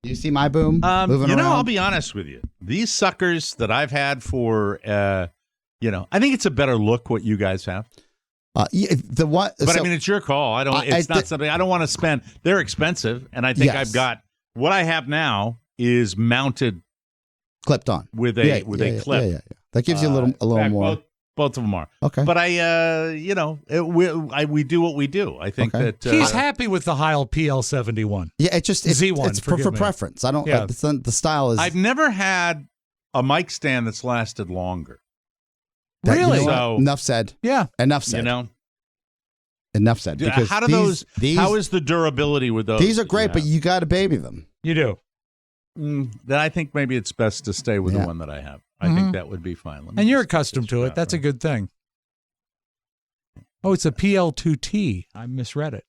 Do you see my boom? Moving around? I'll be honest with you. These suckers that I've had for, I think it's a better look what you guys have. But I mean, it's your call. It's not something I don't want to spend. They're expensive, and I think I've got what I have now is mounted, clipped on with a clip. Yeah. That gives you a little more. Both of them are okay. But we do what we do. I think that he's happy with the Heil PL71. Yeah, it's Z1. It's for preference. I don't. Yeah. The style is. I've never had a mic stand that's lasted longer. Really? So, enough said. Yeah. Enough said. Enough said. Because how do how is the durability with those? These are great, but you got to baby them. You do. Then I think maybe it's best to stay with the one that I have. I think that would be fine. And you're accustomed to it. That's a good thing. Oh, it's a PL2T. I misread it.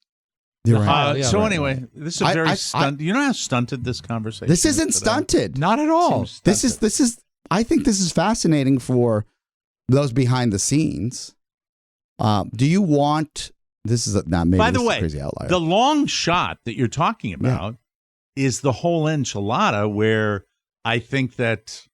You're right. Anyway, this is a very stunted. You know how stunted this conversation is? This isn't stunted. Not at all. This is. I think this is fascinating for those behind the scenes. Do you want? This is not maybe. By the way, a crazy outlier. The long shot that you're talking about is the whole enchilada, where I think that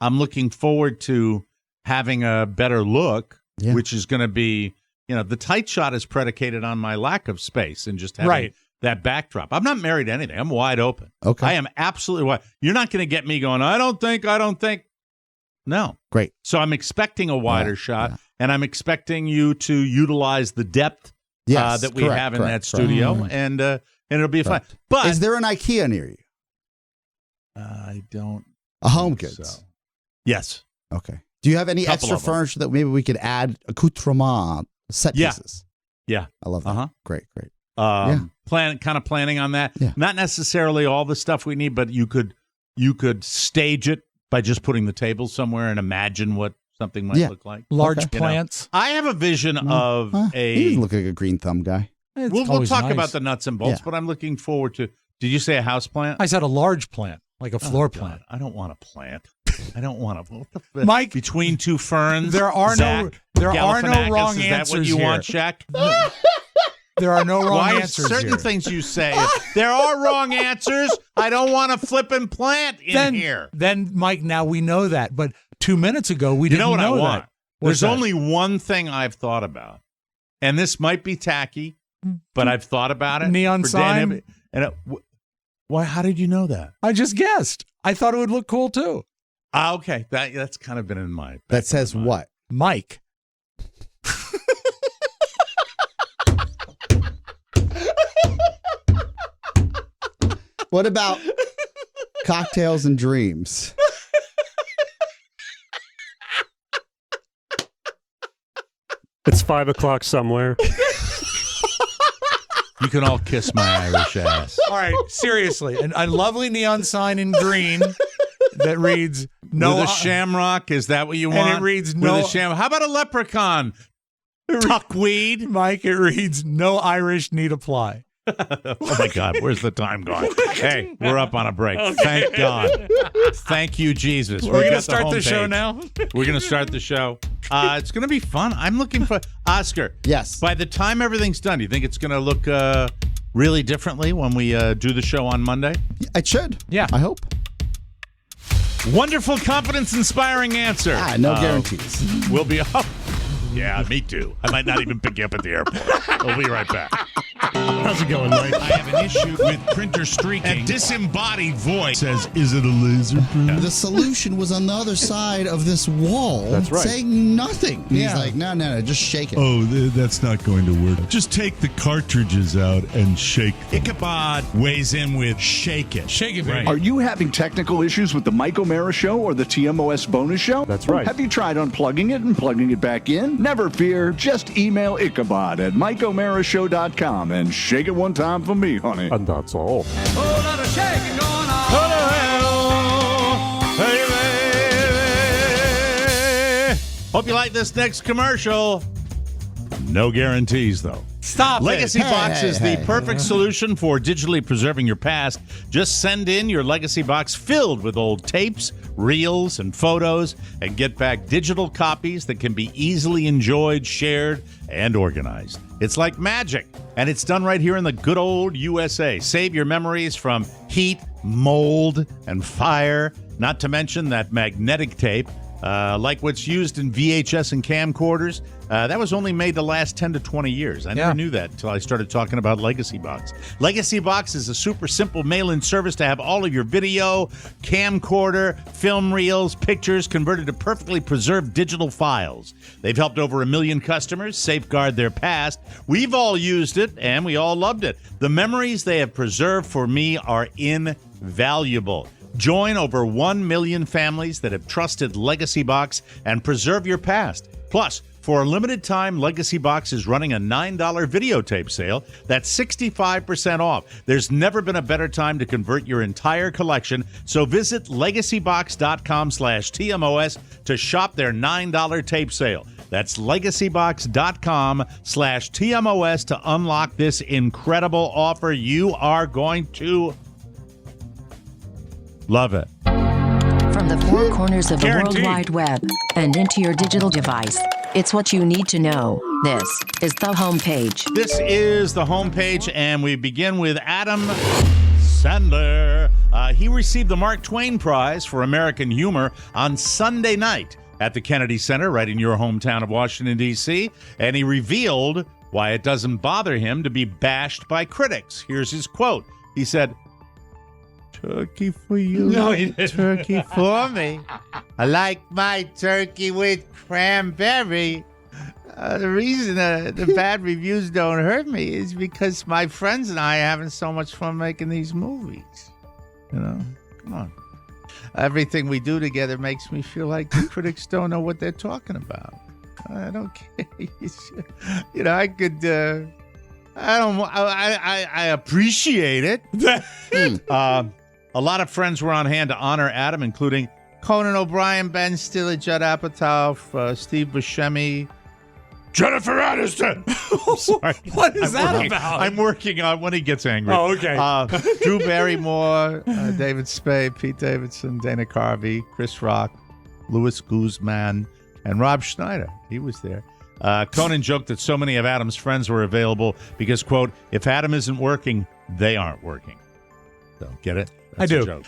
I'm looking forward to having a better look, which is going to be the tight shot is predicated on my lack of space and just having that backdrop. I'm not married to anything. I'm wide open. Okay, I am absolutely wide. You're not going to get me going. I don't think. No. Great. So I'm expecting a wider shot, and I'm expecting you to utilize the depth that we have in that studio, and it'll be fine. But is there an IKEA near you? I don't. A Home Goods. So. Yes. Okay. Do you have any extra furniture that maybe we could add accoutrement set pieces? Yeah. I love that. Great. planning on that. Yeah. Not necessarily all the stuff we need, but you could stage it by just putting the table somewhere and imagine what something might look like. Large plants. I have a vision of He doesn't look like a green thumb guy. We'll talk about the nuts and bolts, but I'm looking forward to. Did you say a house plant? I said a large plant, like a floor plant. I don't want a plant. I don't want to. What the Mike, between two ferns. There are no wrong answers. Is that what you want, Shaq? There are no wrong answers. Certain things you say. There are wrong answers. I don't want a flipping plant in here. Then, Mike, now we know that. But 2 minutes ago, we didn't know that. You know what I want? There's only one thing I've thought about, and this might be tacky, but I've thought about it. Neon sign. Why? How did you know that? I just guessed. I thought it would look cool too. Okay, that's kind of been in my. That says what? Mike. What about cocktails and dreams? It's 5 o'clock somewhere. You can all kiss my Irish ass. All right, seriously. A lovely neon sign in green that reads no. With a shamrock, is that what you want? And it reads no. With a shamrock. How about a leprechaun? Tuckweed? Mike, it reads no Irish need apply. Oh my God, where's the time gone? Hey, we're up on a break. Okay. Thank God. Thank you, Jesus. We're going to start the show now? We're going to start the show. It's going to be fun. I'm looking for Oscar. Yes. By the time everything's done, do you think it's going to look really differently when we do the show on Monday? It should. Yeah. I hope. Wonderful, confidence-inspiring answer. No guarantees. We'll be up. Yeah, me too. I might not even pick you up at the airport. We'll be right back. How's it going, Mike? I have an issue with printer streaking. A disembodied voice says, "Is it a laser printer?" The solution was on the other side of this wall. That's right. Saying nothing. Yeah. He's like, no, just shake it. Oh, that's not going to work. Just take the cartridges out and shake them. Ichabod weighs in with shake it. Shake it, baby. Are you having technical issues with the Mike O'Mara Show or the TMOS bonus show? That's right. Have you tried unplugging it and plugging it back in? Never fear. Just email Ichabod at MikeO'MaraShow.com and shake it one time for me, honey. And that's all. Hope you like this next commercial. No guarantees, though. Stop Legacy it. Box is the perfect solution for digitally preserving your past. Just send in your Legacy Box filled with old tapes, reels, and photos, and get back digital copies that can be easily enjoyed, shared, and organized. It's like magic, and it's done right here in the good old USA. Save your memories from heat, mold, and fire, not to mention that magnetic tape. Like what's used in VHS and camcorders, that was only made to last 10 to 20 years. I never knew that until I started talking about Legacy Box. Legacy Box is a super simple mail-in service to have all of your video, camcorder, film reels, pictures converted to perfectly preserved digital files. They've helped over 1 million customers safeguard their past. We've all used it, and we all loved it. The memories they have preserved for me are invaluable. Join over 1 million families that have trusted Legacy Box and preserve your past. Plus, for a limited time, Legacy Box is running a $9 videotape sale. That's 65% off. There's never been a better time to convert your entire collection. So visit legacybox.com/TMOS to shop their $9 tape sale. That's legacybox.com/TMOS to unlock this incredible offer. You are going to love it. From the four corners of the Guaranteed. World Wide Web and into your digital device, it's what you need to know. This is the homepage. This is the homepage, and we begin with Adam Sandler. He received the Mark Twain Prize for American Humor on Sunday night at the Kennedy Center, right in your hometown of Washington, D.C., and he revealed why it doesn't bother him to be bashed by critics. Here's his quote. He said, "Turkey for you, No, he didn't. turkey for me. I like my turkey with cranberry. The reason the bad reviews don't hurt me is because my friends and I are having so much fun making these movies. You know, come on. Everything we do together makes me feel like the critics don't know what they're talking about. I don't care. You know, I appreciate it. A lot of friends were on hand to honor Adam, including Conan O'Brien, Ben Stiller, Judd Apatow, Steve Buscemi, Jennifer Aniston. Sorry. What is that about? I'm working on when he gets angry. Oh, okay. Drew Barrymore, David Spade, Pete Davidson, Dana Carvey, Chris Rock, Louis Guzman, and Rob Schneider. He was there. Conan joked that so many of Adam's friends were available because, quote, if Adam isn't working, they aren't working. So, get it? That's I do. a joke.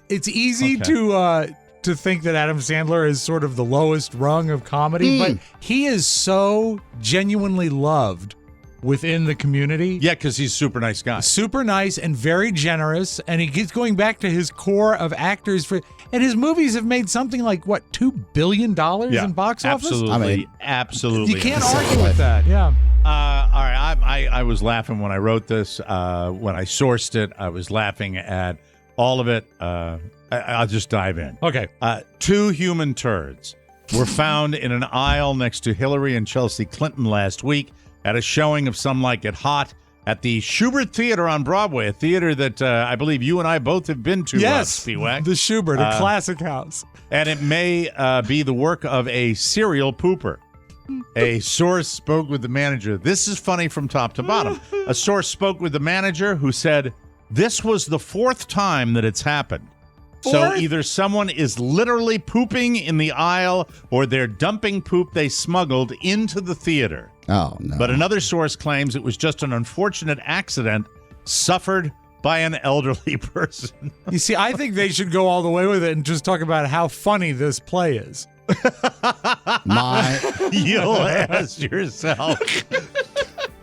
It's easy to think that Adam Sandler is sort of the lowest rung of comedy, but he is so genuinely loved within the community. Yeah, because he's a super nice guy. Super nice and very generous, and he keeps going back to his core of actors and his movies have made something like what, $2 billion in box office? Absolutely. Absolutely. You can't argue with that. Yeah. All right. I was laughing when I wrote this. When I sourced it, I was laughing at all of it. I'll just dive in. Okay. 2 human turds were found in an aisle next to Hillary and Chelsea Clinton last week at a showing of Some Like It Hot at the Schubert Theater on Broadway, a theater that I believe you and I both have been to. Yes, Spiewak. the Schubert, a classic house. And it may be the work of a serial pooper. A source spoke with the manager. This is funny from top to bottom. A source spoke with the manager who said, this was the 4th time that it's happened. So either someone is literally pooping in the aisle or they're dumping poop they smuggled into the theater. Oh, no. But another source claims it was just an unfortunate accident suffered by an elderly person. You see, I think they should go all the way with it and just talk about how funny this play is. You'll ask yourself.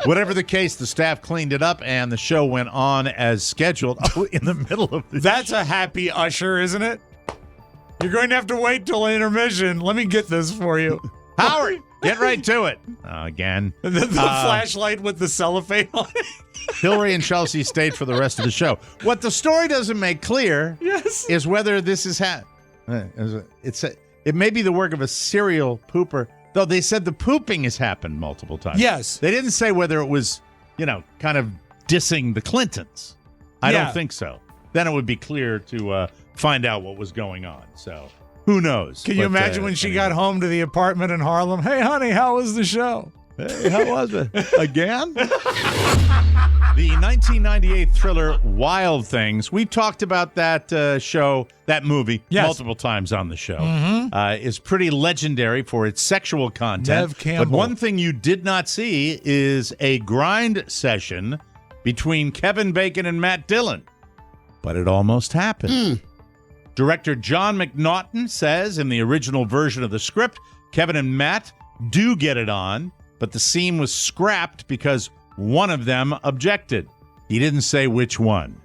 Whatever the case, the staff cleaned it up and the show went on as scheduled. Oh, in the middle of the That's a happy usher, isn't it? You're going to have to wait till intermission. Let me get this for you. Howard, get right to it. Again. The flashlight with the cellophane on it. Hillary and Chelsea stayed for the rest of the show. What the story doesn't make clear is whether this is it may be the work of a serial pooper, though they said the pooping has happened multiple times. Yes. They didn't say whether it was, kind of dissing the Clintons. I don't think so. Then it would be clear to find out what was going on. So who knows? Can you imagine when she got home to the apartment in Harlem? Hey, honey, how was the show? Hey, how was it? Again? The 1998 thriller Wild Things. We talked about that that movie multiple times on the show. Mm-hmm. Is pretty legendary for its sexual content. Nev Campbell. But one thing you did not see is a grind session between Kevin Bacon and Matt Dillon. But it almost happened. Director John McNaughton says in the original version of the script, Kevin and Matt do get it on, but the scene was scrapped because one of them objected. He didn't say which one,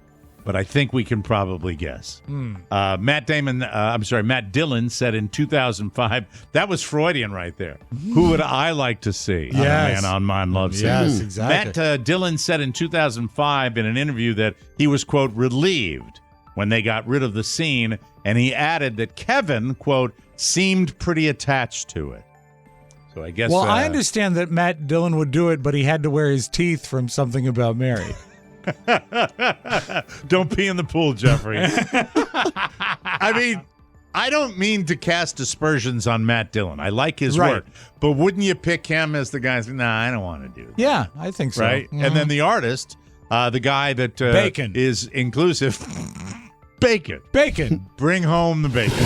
but I think we can probably guess. Matt Dillon said in 2005, that was Freudian right there. Who would I like to see? Yes. On a Man on Mine Love Scene. Yes, exactly. Matt Dillon said in 2005 in an interview that he was, quote, relieved when they got rid of the scene, and he added that Kevin, quote, seemed pretty attached to it. So I guess. Well, I understand that Matt Dillon would do it, but he had to wear his teeth from Something About Mary. Don't pee in the pool, Jeffrey. I mean, I don't mean to cast aspersions on Matt Dillon. I like his work. But wouldn't you pick him as the guy? Nah, I don't want to do that. Yeah, I think so. Right? Mm-hmm. And then the artist, the guy that Bacon is inclusive. Bacon. Bring home the bacon.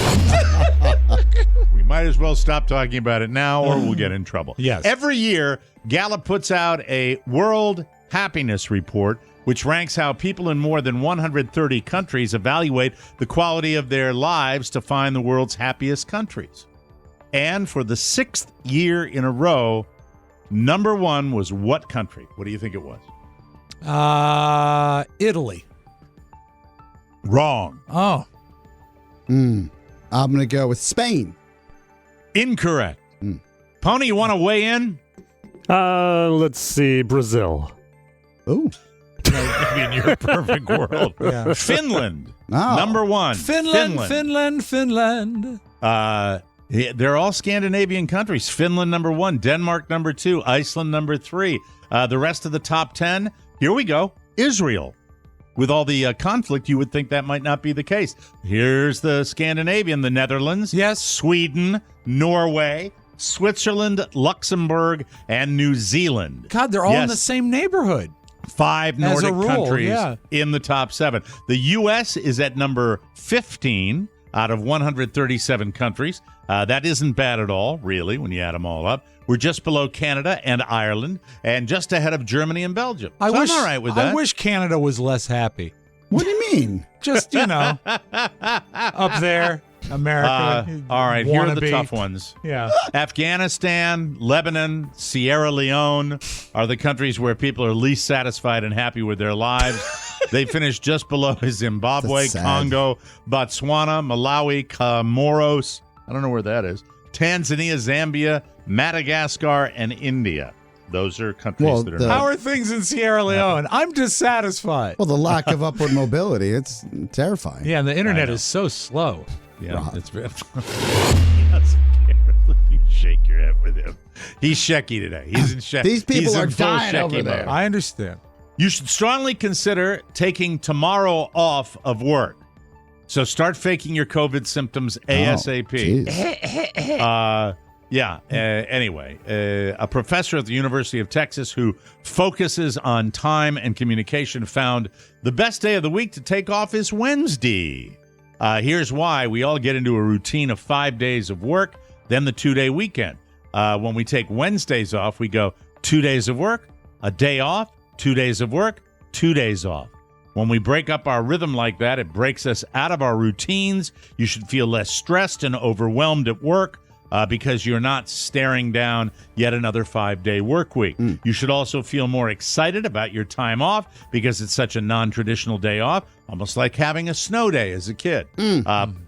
We might as well stop talking about it now or we'll get in trouble. Yes. Every year, Gallup puts out a World Happiness Report, which ranks how people in more than 130 countries evaluate the quality of their lives to find the world's happiest countries. And for the 6th year in a row, number 1 was what country? What do you think it was? Italy. Wrong. Oh. I'm going to go with Spain. Incorrect. Pony, you want to weigh in? Let's see. Brazil. Ooh. Maybe in your perfect world. Yeah. Finland. Oh. Number 1. Finland. Yeah, they're all Scandinavian countries. Finland, number 1. Denmark, number 2. Iceland, number 3. The rest of the top 10, here we go. Israel. With all the conflict, you would think that might not be the case. Here's the Scandinavian, the Netherlands. Yes. Sweden, Norway, Switzerland, Luxembourg, and New Zealand. God, they're all in the same neighborhood. 5 Nordic countries in the top 7. The U.S. is at number 15 out of 137 countries. That isn't bad at all, really, when you add them all up. We're just below Canada and Ireland, and just ahead of Germany and Belgium. I'm all right with that. I wish Canada was less happy. What do you mean? Just, up there, America. All right, here are the tough ones. Yeah. Afghanistan, Lebanon, Sierra Leone are the countries where people are least satisfied and happy with their lives. They finished just below Zimbabwe, Congo, Botswana, Malawi, Comoros. I don't know where that is. Tanzania, Zambia, Madagascar, and India. Those are countries that are How are things in Sierra Leone? I'm dissatisfied. Well, the lack of upward mobility, it's terrifying. Yeah, and the internet is so slow. Yeah, it's very. You shake your head with him. He's Shecky today. He's in Shecky. These people are dying Shecky over there. mode. I understand. You should strongly consider taking tomorrow off of work. So start faking your COVID symptoms ASAP. Anyway, a professor at the University of Texas who focuses on time and communication found the best day of the week to take off is Wednesday. Here's why. We all get into a routine of 5 days of work, then the 2-day weekend. When we take Wednesdays off, we go 2 days of work, a day off, 2 days of work, 2 days off. When we break up our rhythm like that, it breaks us out of our routines. You should feel less stressed and overwhelmed at work because you're not staring down yet another 5-day work week. You should also feel more excited about your time off because it's such a non-traditional day off, almost like having a snow day as a kid.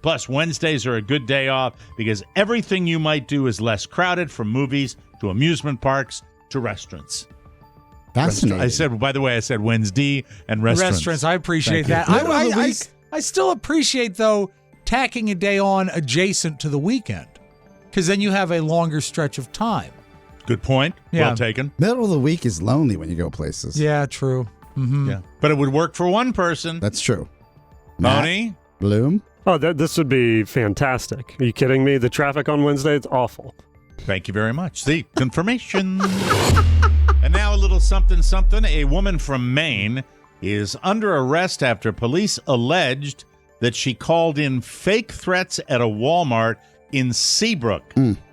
Plus, Wednesdays are a good day off because everything you might do is less crowded, from movies to amusement parks to restaurants. Fascinating. I said, by the way, I said Wednesday and restaurants. I appreciate that. I still appreciate, though, tacking a day on adjacent to the weekend, because then you have a longer stretch of time. Good point. Yeah. Well taken. Middle of the week is lonely when you go places. Yeah, true. Mm-hmm. Yeah, but it would work for one person. That's true. Tony Bloom. Oh, this would be fantastic. Are you kidding me? The traffic on Wednesday, it's awful. Thank you very much. See, confirmation. And now a little something. A woman from Maine is under arrest after police alleged that she called in fake threats at a Walmart in Seabrook.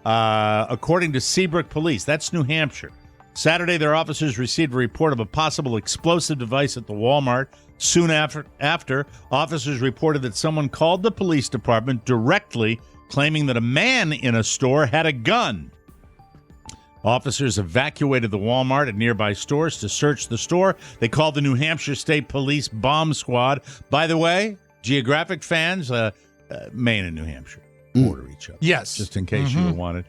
According to Seabrook police, that's New Hampshire. Saturday, their officers received a report of a possible explosive device at the Walmart. Soon after, officers reported that someone called the police department directly, claiming that a man in a store had a gun. Officers evacuated the Walmart and nearby stores to search the store. They called the New Hampshire State Police Bomb Squad. By the way, geographic fans, Maine and New Hampshire border each other. Yes. Just in case you were wanted.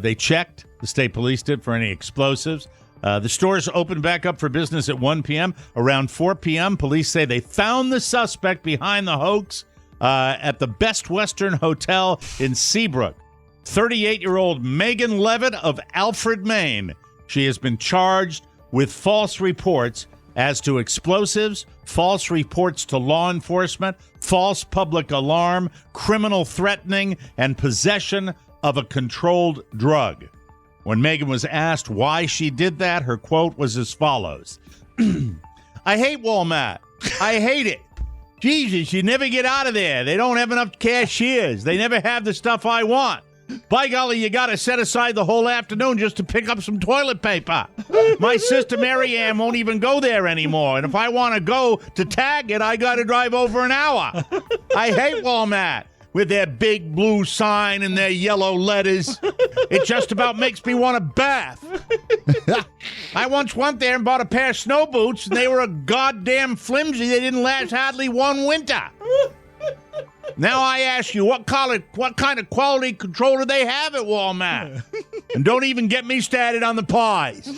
They checked, the state police did, for any explosives. The stores opened back up for business at 1 p.m. Around 4 p.m., police say they found the suspect behind the hoax at the Best Western Hotel in Seabrook. 38-year-old Megan Levitt of Alfred, Maine. She has been charged with false reports as to explosives, false reports to law enforcement, false public alarm, criminal threatening, and possession of a controlled drug. When Megan was asked why she did that, her quote was as follows. I hate Walmart. I hate it. Jesus, you never get out of there. They don't have enough cashiers. They never have the stuff I want. By golly, you got to set aside the whole afternoon just to pick up some toilet paper. My sister Mary Ann won't even go there anymore. And if I want to go to Target, I got to drive over an hour. I hate Walmart with their big blue sign and their yellow letters. It just about makes me want a bath. I once went there and bought a pair of snow boots, and they were a goddamn flimsy. They didn't last hardly one winter. Now I ask you, what kind of quality control do they have at Walmart? And don't even get me started on the pies.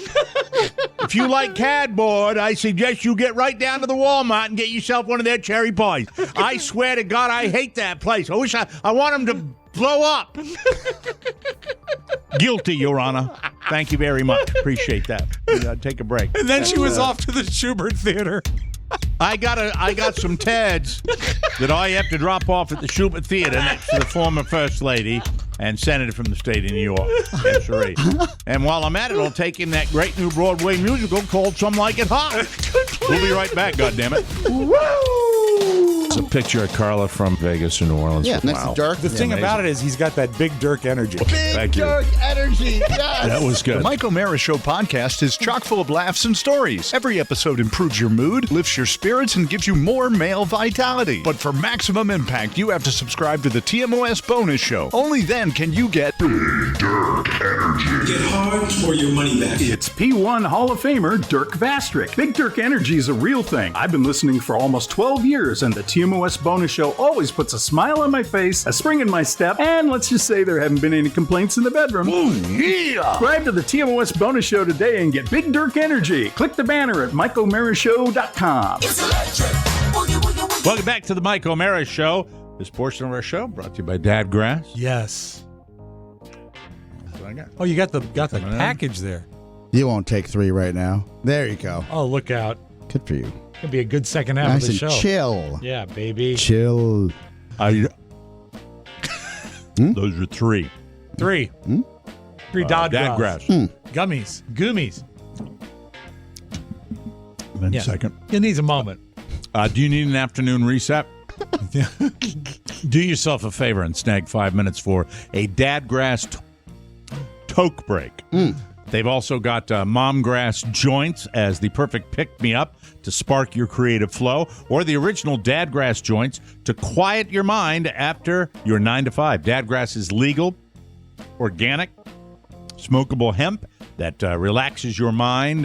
If you like cardboard, I suggest you get right down to the Walmart and get yourself one of their cherry pies. I swear to God, I hate that place. I wish I want them to blow up. Guilty, Your Honor. Thank you very much. Appreciate that. Take a break. And then she was off to the Schubert Theater. I got some Teds that I have to drop off at the Schubert Theater next to the former First Lady and Senator from the state of New York. Yes, sir. And while I'm at it, I'll take in that great new Broadway musical called Some Like It Hot. We'll be right back, goddammit. Woo! It's a picture of Carla from Vegas or New Orleans. Yeah, next to Dirk. The thing about it is he's got that big Dirk energy. Big Dirk energy, yes. That was good. The Mike O'Mara Show podcast is chock full of laughs and stories. Every episode improves your mood, lifts your spirits, and gives you more male vitality. But for maximum impact, you have to subscribe to the TMOS bonus show. Only then can you get Big Dirk energy. Get hard for your money back. It's P1 Hall of Famer Dirk Vastrick. Big Dirk energy is a real thing. I've been listening for almost 12 years, and the TMOS bonus show always puts a smile on my face, a spring in my step, and let's just say there haven't been any complaints in the bedroom. Ooh, yeah! Subscribe to the TMOS bonus show today and get Big Dirk energy. Click the banner at MikeO'MaraShow.com. Welcome back to the Mike O'Mara Show. This portion of our show brought to you by Dad Grass. Yes. Oh, you got the package there. You won't take 3 right now. There you go. Oh, look out. Good for you. Could be a good second half Nice of the and show. chill. Yeah, baby. Chill. Those are 3. 3. 3 Dad Grass. Gummies. Goomies. Then second. It needs a moment. Do you need an afternoon reset? Do yourself a favor and snag 5 minutes for a Dad Grass toke break. They've also got Mom Grass joints as the perfect pick-me-up to spark your creative flow, or the original Dad Grass joints to quiet your mind after your 9 to 5. Dad Grass is legal, organic, smokable hemp that relaxes your mind,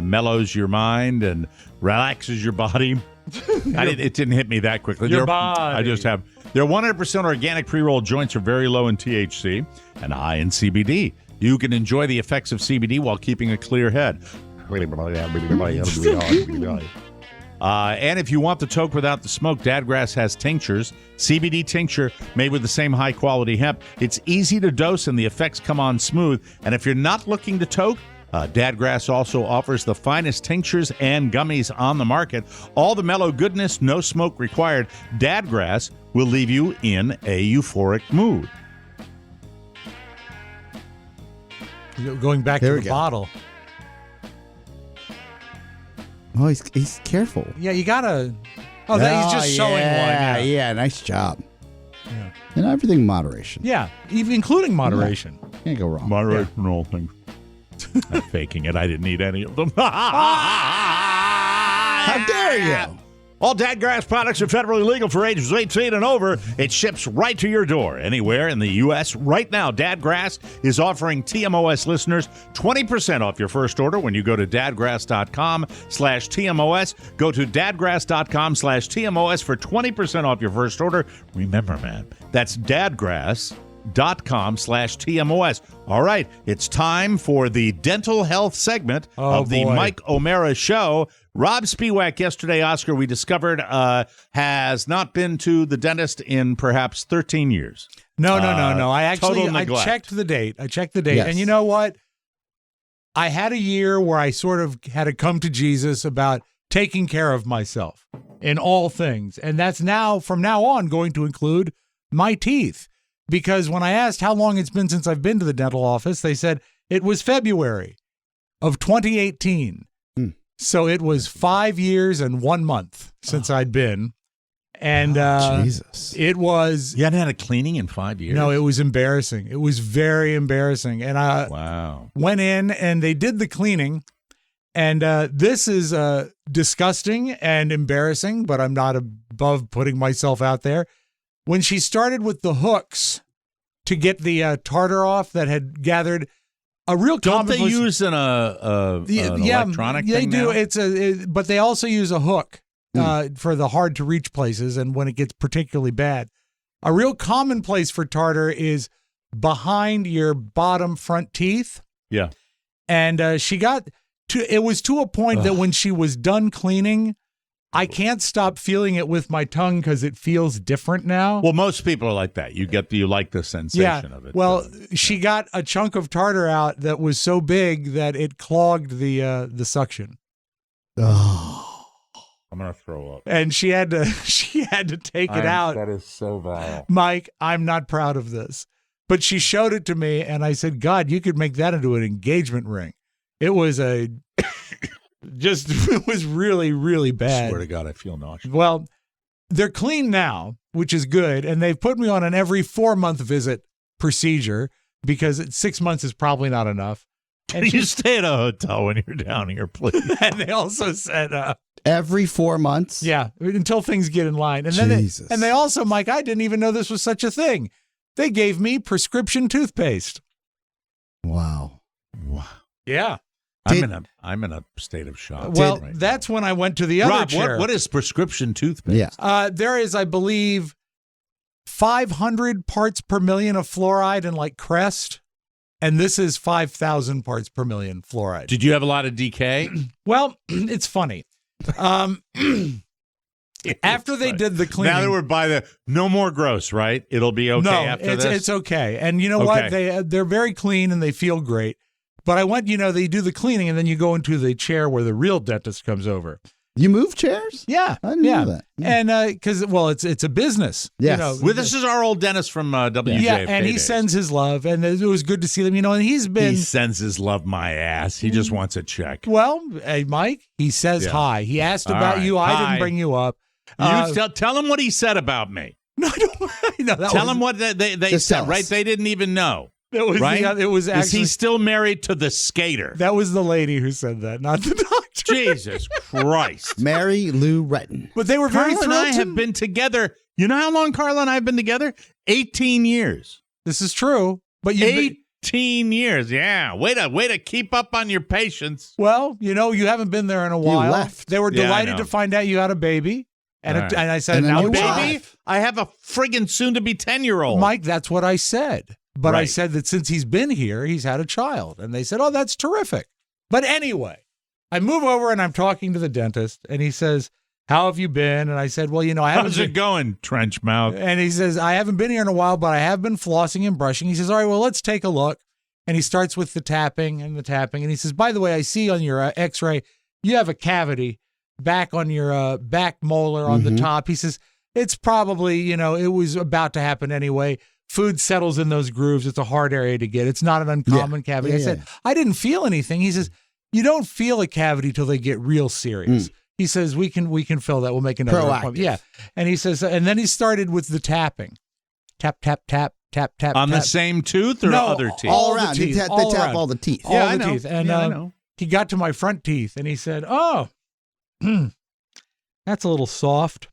mellows your mind, and relaxes your body. It didn't hit me that quickly. Your body. I just have. Their 100% organic pre-rolled joints are very low in THC and high in CBD. You can enjoy the effects of CBD while keeping a clear head. And if you want the toke without the smoke, Dadgrass has tinctures. CBD tincture made with the same high-quality hemp. It's easy to dose and the effects come on smooth. And if you're not looking to toke, Dadgrass also offers the finest tinctures and gummies on the market. All the mellow goodness, no smoke required. Dadgrass will leave you in a euphoric mood. Going back to the bottle. Oh, he's careful. Yeah, you gotta. Oh, he's just showing one. Yeah, nice job. Yeah. And everything in moderation. Yeah, even including moderation. Yeah. Can't go wrong. Moderation in all things. I'm faking it. I didn't need any of them. How dare you? All Dadgrass products are federally legal for ages 18 and over. It ships right to your door anywhere in the U.S. Right now, Dadgrass is offering TMOS listeners 20% off your first order when you go to dadgrass.com/TMOS. Go to dadgrass.com/TMOS for 20% off your first order. Remember, man, that's dadgrass.com/TMOS. All right, it's time for the dental health segment of the Mike O'Mara Show. Rob Spiewak yesterday, Oscar, we discovered, has not been to the dentist in perhaps 13 years. No. I checked the date. Yes. And you know what? I had a year where I sort of had to come to Jesus about taking care of myself in all things. And that's now, from now on, going to include my teeth. Because when I asked how long it's been since I've been to the dental office, they said it was February of 2018. So it was 5 years and 1 month since I'd been. And Jesus. It was... You hadn't had a cleaning in 5 years? No, it was embarrassing. It was very embarrassing. And I went in and they did the cleaning. And this is disgusting and embarrassing, but I'm not above putting myself out there. When she started with the hooks to get the tartar off that had gathered... A real Don't they use an electronic they thing do. now? But they also use a hook for the hard to reach places, and when it gets particularly bad, a real common place for tartar is behind your bottom front teeth. I can't stop feeling it with my tongue because it feels different now. Well, most people are like that. You like the sensation of it. Well, she got a chunk of tartar out that was so big that it clogged the suction. Oh, I'm gonna throw up. And she had to take it out. That is so vile. Mike, I'm not proud of this. But she showed it to me, and I said, God, you could make that into an engagement ring. It was it was really, really bad. I swear to God, I feel nauseous. Well, they're clean now, which is good, and they've put me on an every 4-month visit procedure because 6 months is probably not enough. And you stay at a hotel when you're down here, please. And they also said every 4 months? Yeah, until things get in line. And Jesus. then they also, Mike, I didn't even know this was such a thing. They gave me prescription toothpaste. Wow. Yeah. I'm in a state of shock. Well, that's when I went to the other chair. What is prescription toothpaste? Yeah. There is, I believe, 500 parts per million of fluoride in like Crest, and this is 5,000 parts per million fluoride. Did you have a lot of decay? Well, it's funny. After they did the cleaning, now that we're by the no more gross, right? It'll be okay after this. It's okay. And you know what? They're very clean and they feel great. But I went, they do the cleaning and then you go into the chair where the real dentist comes over. You move chairs? Yeah. I didn't know that. And because, it's a business. Yes. This is our old dentist from WJFK. Yeah, and he sends his love, and it was good to see them. And he sends his love my ass. He just wants a check. Well, hey, Mike, he says hi. He asked about you. I didn't bring you up. Tell him what he said about me. No, I don't. Tell him what they said, right? They didn't even know. It was right? It was actually, is he still married to the skater? That was the lady who said that, not the doctor. Jesus Christ. Mary Lou Retton. But they were very thrilled. Carla and I have been together. You know how long Carla and I have been together? 18 years. This is true. But 18 years. Yeah. Way to keep up on your patience. Well, you haven't been there in a while. You left. They were delighted to find out you had a baby. And, and I said, now baby, I have a friggin' soon-to-be 10-year-old. Mike, that's what I said. But I said that since he's been here, he's had a child. And they said, oh, that's terrific. But anyway, I move over and I'm talking to the dentist. And he says, how have you been? And I said, well, I haven't. How's it going, trench mouth? And he says, I haven't been here in a while, but I have been flossing and brushing. He says, all right, well, let's take a look. And he starts with the tapping. And he says, by the way, I see on your x-ray, you have a cavity back on your back molar on the top. He says, it's probably, it was about to happen anyway. Food settles in those grooves. It's a hard area to get. It's not an uncommon cavity. I said, I didn't feel anything. He says, you don't feel a cavity till they get real serious. He says, we can fill that. We'll make another appointment. Yeah. And he says, and then he started with the tapping. Tap, tap, tap, tap, tap. On tap. the same tooth or other teeth? All around. The teeth, they tap all the teeth. All the teeth. And he got to my front teeth and he said, oh, that's a little soft.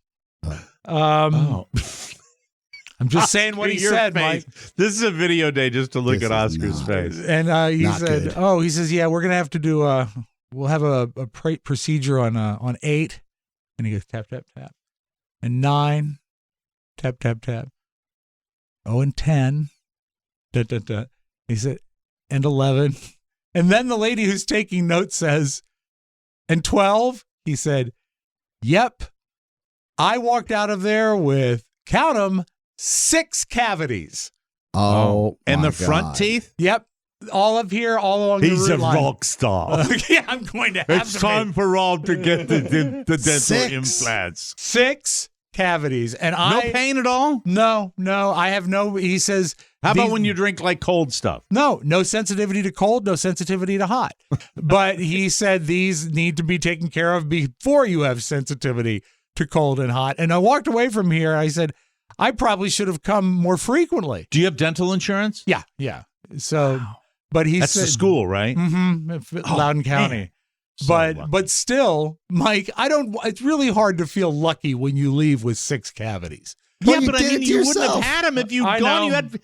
I'm just saying what he said, Mike. This is a video day just to look at Oscar's face. And he said, good. He says, yeah, we're going to have to do we'll have a procedure on 8. And he goes, tap, tap, tap. And 9, tap, tap, tap. Oh, and 10. Da, da, da. He said, and 11. And then the lady who's taking notes says, and 12. He said, yep. I walked out of there with, count them, 6 cavities. And the front teeth? Yep. All up here, all along the root line. He's a rock star. Yeah, I'm going to have It's time for Rob to get the dental implants. 6 cavities. And no pain at all? No. I have no, he says. How about when you drink like cold stuff? No sensitivity to cold, no sensitivity to hot. But he said these need to be taken care of before you have sensitivity to cold and hot. And I walked away from here. I said, I probably should have come more frequently. Do you have dental insurance? Yeah. So, but he That's said, the school, right? Loudon County. But still, Mike, it's really hard to feel lucky when you leave with 6 cavities. Yeah, but I mean, you wouldn't have had them if you'd gone.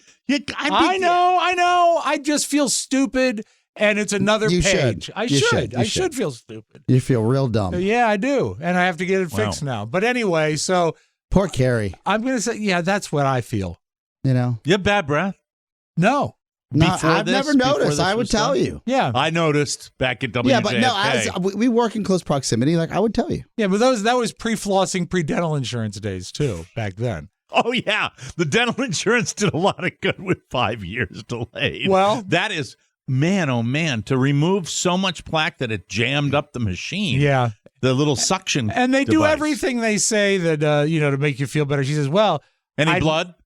I know. I just feel stupid. And it's another page. I should feel stupid. You feel real dumb. Yeah, I do. And I have to get it fixed now. But anyway, so. Poor Carrie. I'm going to say, yeah, that's what I feel. You have bad breath? No. I've never noticed. I would tell you. Yeah. I noticed back at WJFK. Yeah, but no, as we work in close proximity, like I would tell you. Yeah, but that was pre-flossing, pre-dental insurance days too, back then. Oh, yeah. The dental insurance did a lot of good with 5 years delayed. Well, that is, man, oh, man, to remove so much plaque that it jammed up the machine. Yeah. The little suction And they do device. everything they say that, to make you feel better. She says, well. Any blood?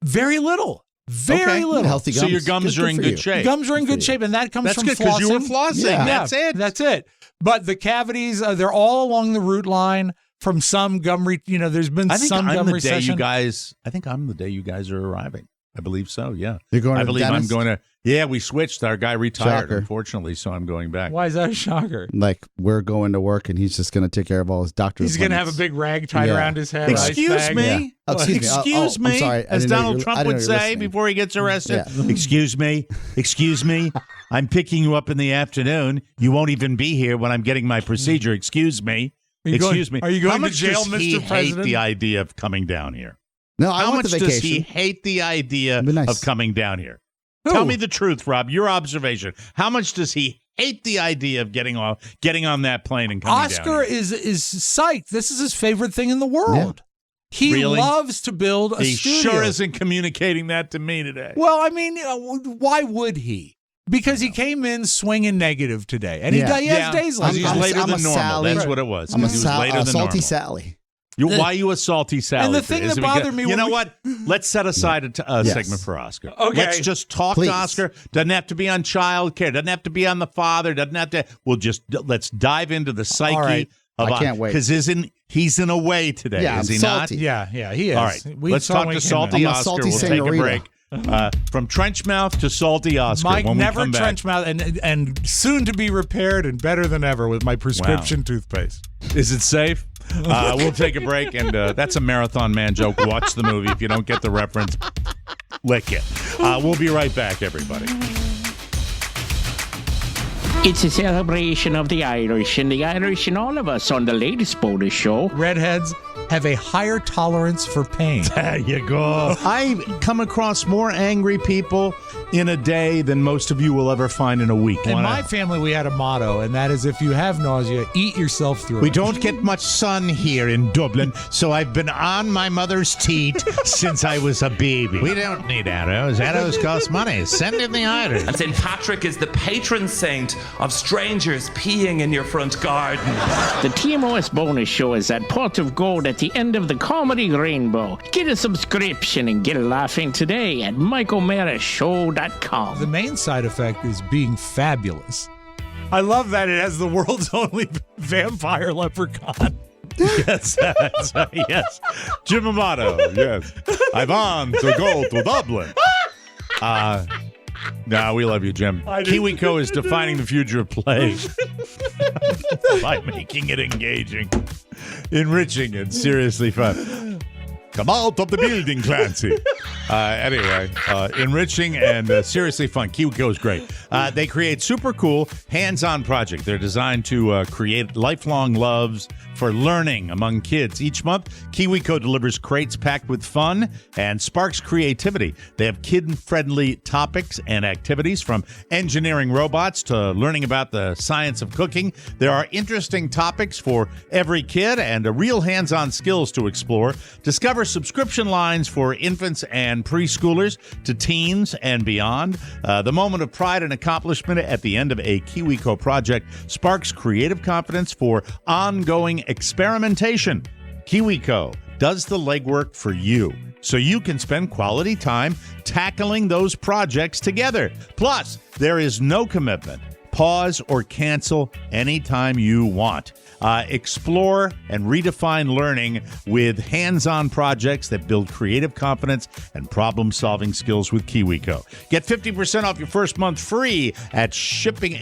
Very little. Very little. Healthy gums. So your gums are in good shape. Gums are in good shape, and that comes from flossing. That's good because you were flossing. Yeah. That's it. That's it. But the cavities, they're all along the root line. From some gum, there's been some gum recession. I think I'm the day you guys are arriving. I believe so. Yeah, you're going. I believe I'm going to. Yeah, we switched. Our guy retired, Shocker. Unfortunately, so I'm going back. Why is that a shocker? Like we're going to work, and he's just going to take care of all his doctor's. He's going to have a big rag tied around his head. Excuse me. Yeah. Oh, excuse me. I'm sorry. As Donald Trump would say before he gets arrested. Yeah. Excuse me. Excuse me. I'm picking you up in the afternoon. You won't even be here when I'm getting my procedure. Excuse me. Excuse me. Are you going to jail, Mr. President? Hate the idea of coming down here? No, I want the vacation. How much does he hate the idea of coming down here? Who? Tell me the truth, Rob. Your observation. How much does he hate the idea of getting on that plane and coming down here? Oscar is psyched. This is his favorite thing in the world. Yeah. He loves to build a studio. He sure isn't communicating that to me today. Well, I mean, why would he? Because he came in swinging negative today. And he has days like that. He's later than normal. That's what it was. I'm a salty normal. Sally. Why are you a salty Sally? And the thing that bothered me... You know what? Let's set aside a segment for Oscar. Okay. Let's just talk to Oscar. Doesn't have to be on child care. Doesn't have to be on the father. Doesn't have to... Let's dive into the psyche of Oscar. I can't wait. Because he's in a way today, is he salty. not? Yeah, he is. All right, let's talk to salty Oscar. We'll take a break. From trench mouth to salty Oscar. Mike, when we never come trench back. mouth, and soon to be repaired and better than ever with my prescription toothpaste. Is it safe? We'll take a break, and that's a Marathon Man joke. Watch the movie. If you don't get the reference, lick it. We'll be right back, everybody. It's a celebration of the Irish and all of us on the latest bonus show. Redheads have a higher tolerance for pain. There you go. I come across more angry people in a day than most of you will ever find in a week. In my family, we had a motto, and that is if you have nausea, eat yourself through it. We don't get much sun here in Dublin, so I've been on my mother's teat since I was a baby. We don't need arrows. Arrows cost money. Send in the arrows. And St. Patrick is the patron saint of strangers peeing in your front garden. The TMOS bonus show is that pot of gold at the end of the comedy rainbow. Get a subscription and get a laugh in today at MikeO'MaraShow.com. The main side effect is being fabulous. I love that it has the world's only vampire leprechaun. Yes, yes. Jim Amato, yes. I want to go to Dublin. No, we love you, Jim. KiwiCo is defining the future of play by making it engaging, enriching, and seriously fun. Come out of the building, Clancy. Anyway, enriching and seriously fun. KiwiCo is great. They create super cool hands-on projects. They're designed to create lifelong loves for learning among kids. Each month, KiwiCo delivers crates packed with fun and sparks creativity. They have kid-friendly topics and activities, from engineering robots to learning about the science of cooking. There are interesting topics for every kid and real hands-on skills to explore. Discover subscription lines for infants and preschoolers to teens and beyond. The moment of pride and accomplishment at the end of a KiwiCo project sparks creative confidence for ongoing experimentation. KiwiCo does the legwork for you, so you can spend quality time tackling those projects together. Plus, there is no commitment. Pause or cancel anytime you want. Explore and redefine learning with hands-on projects that build creative confidence and problem-solving skills with KiwiCo. Get 50% off your first month free at shipping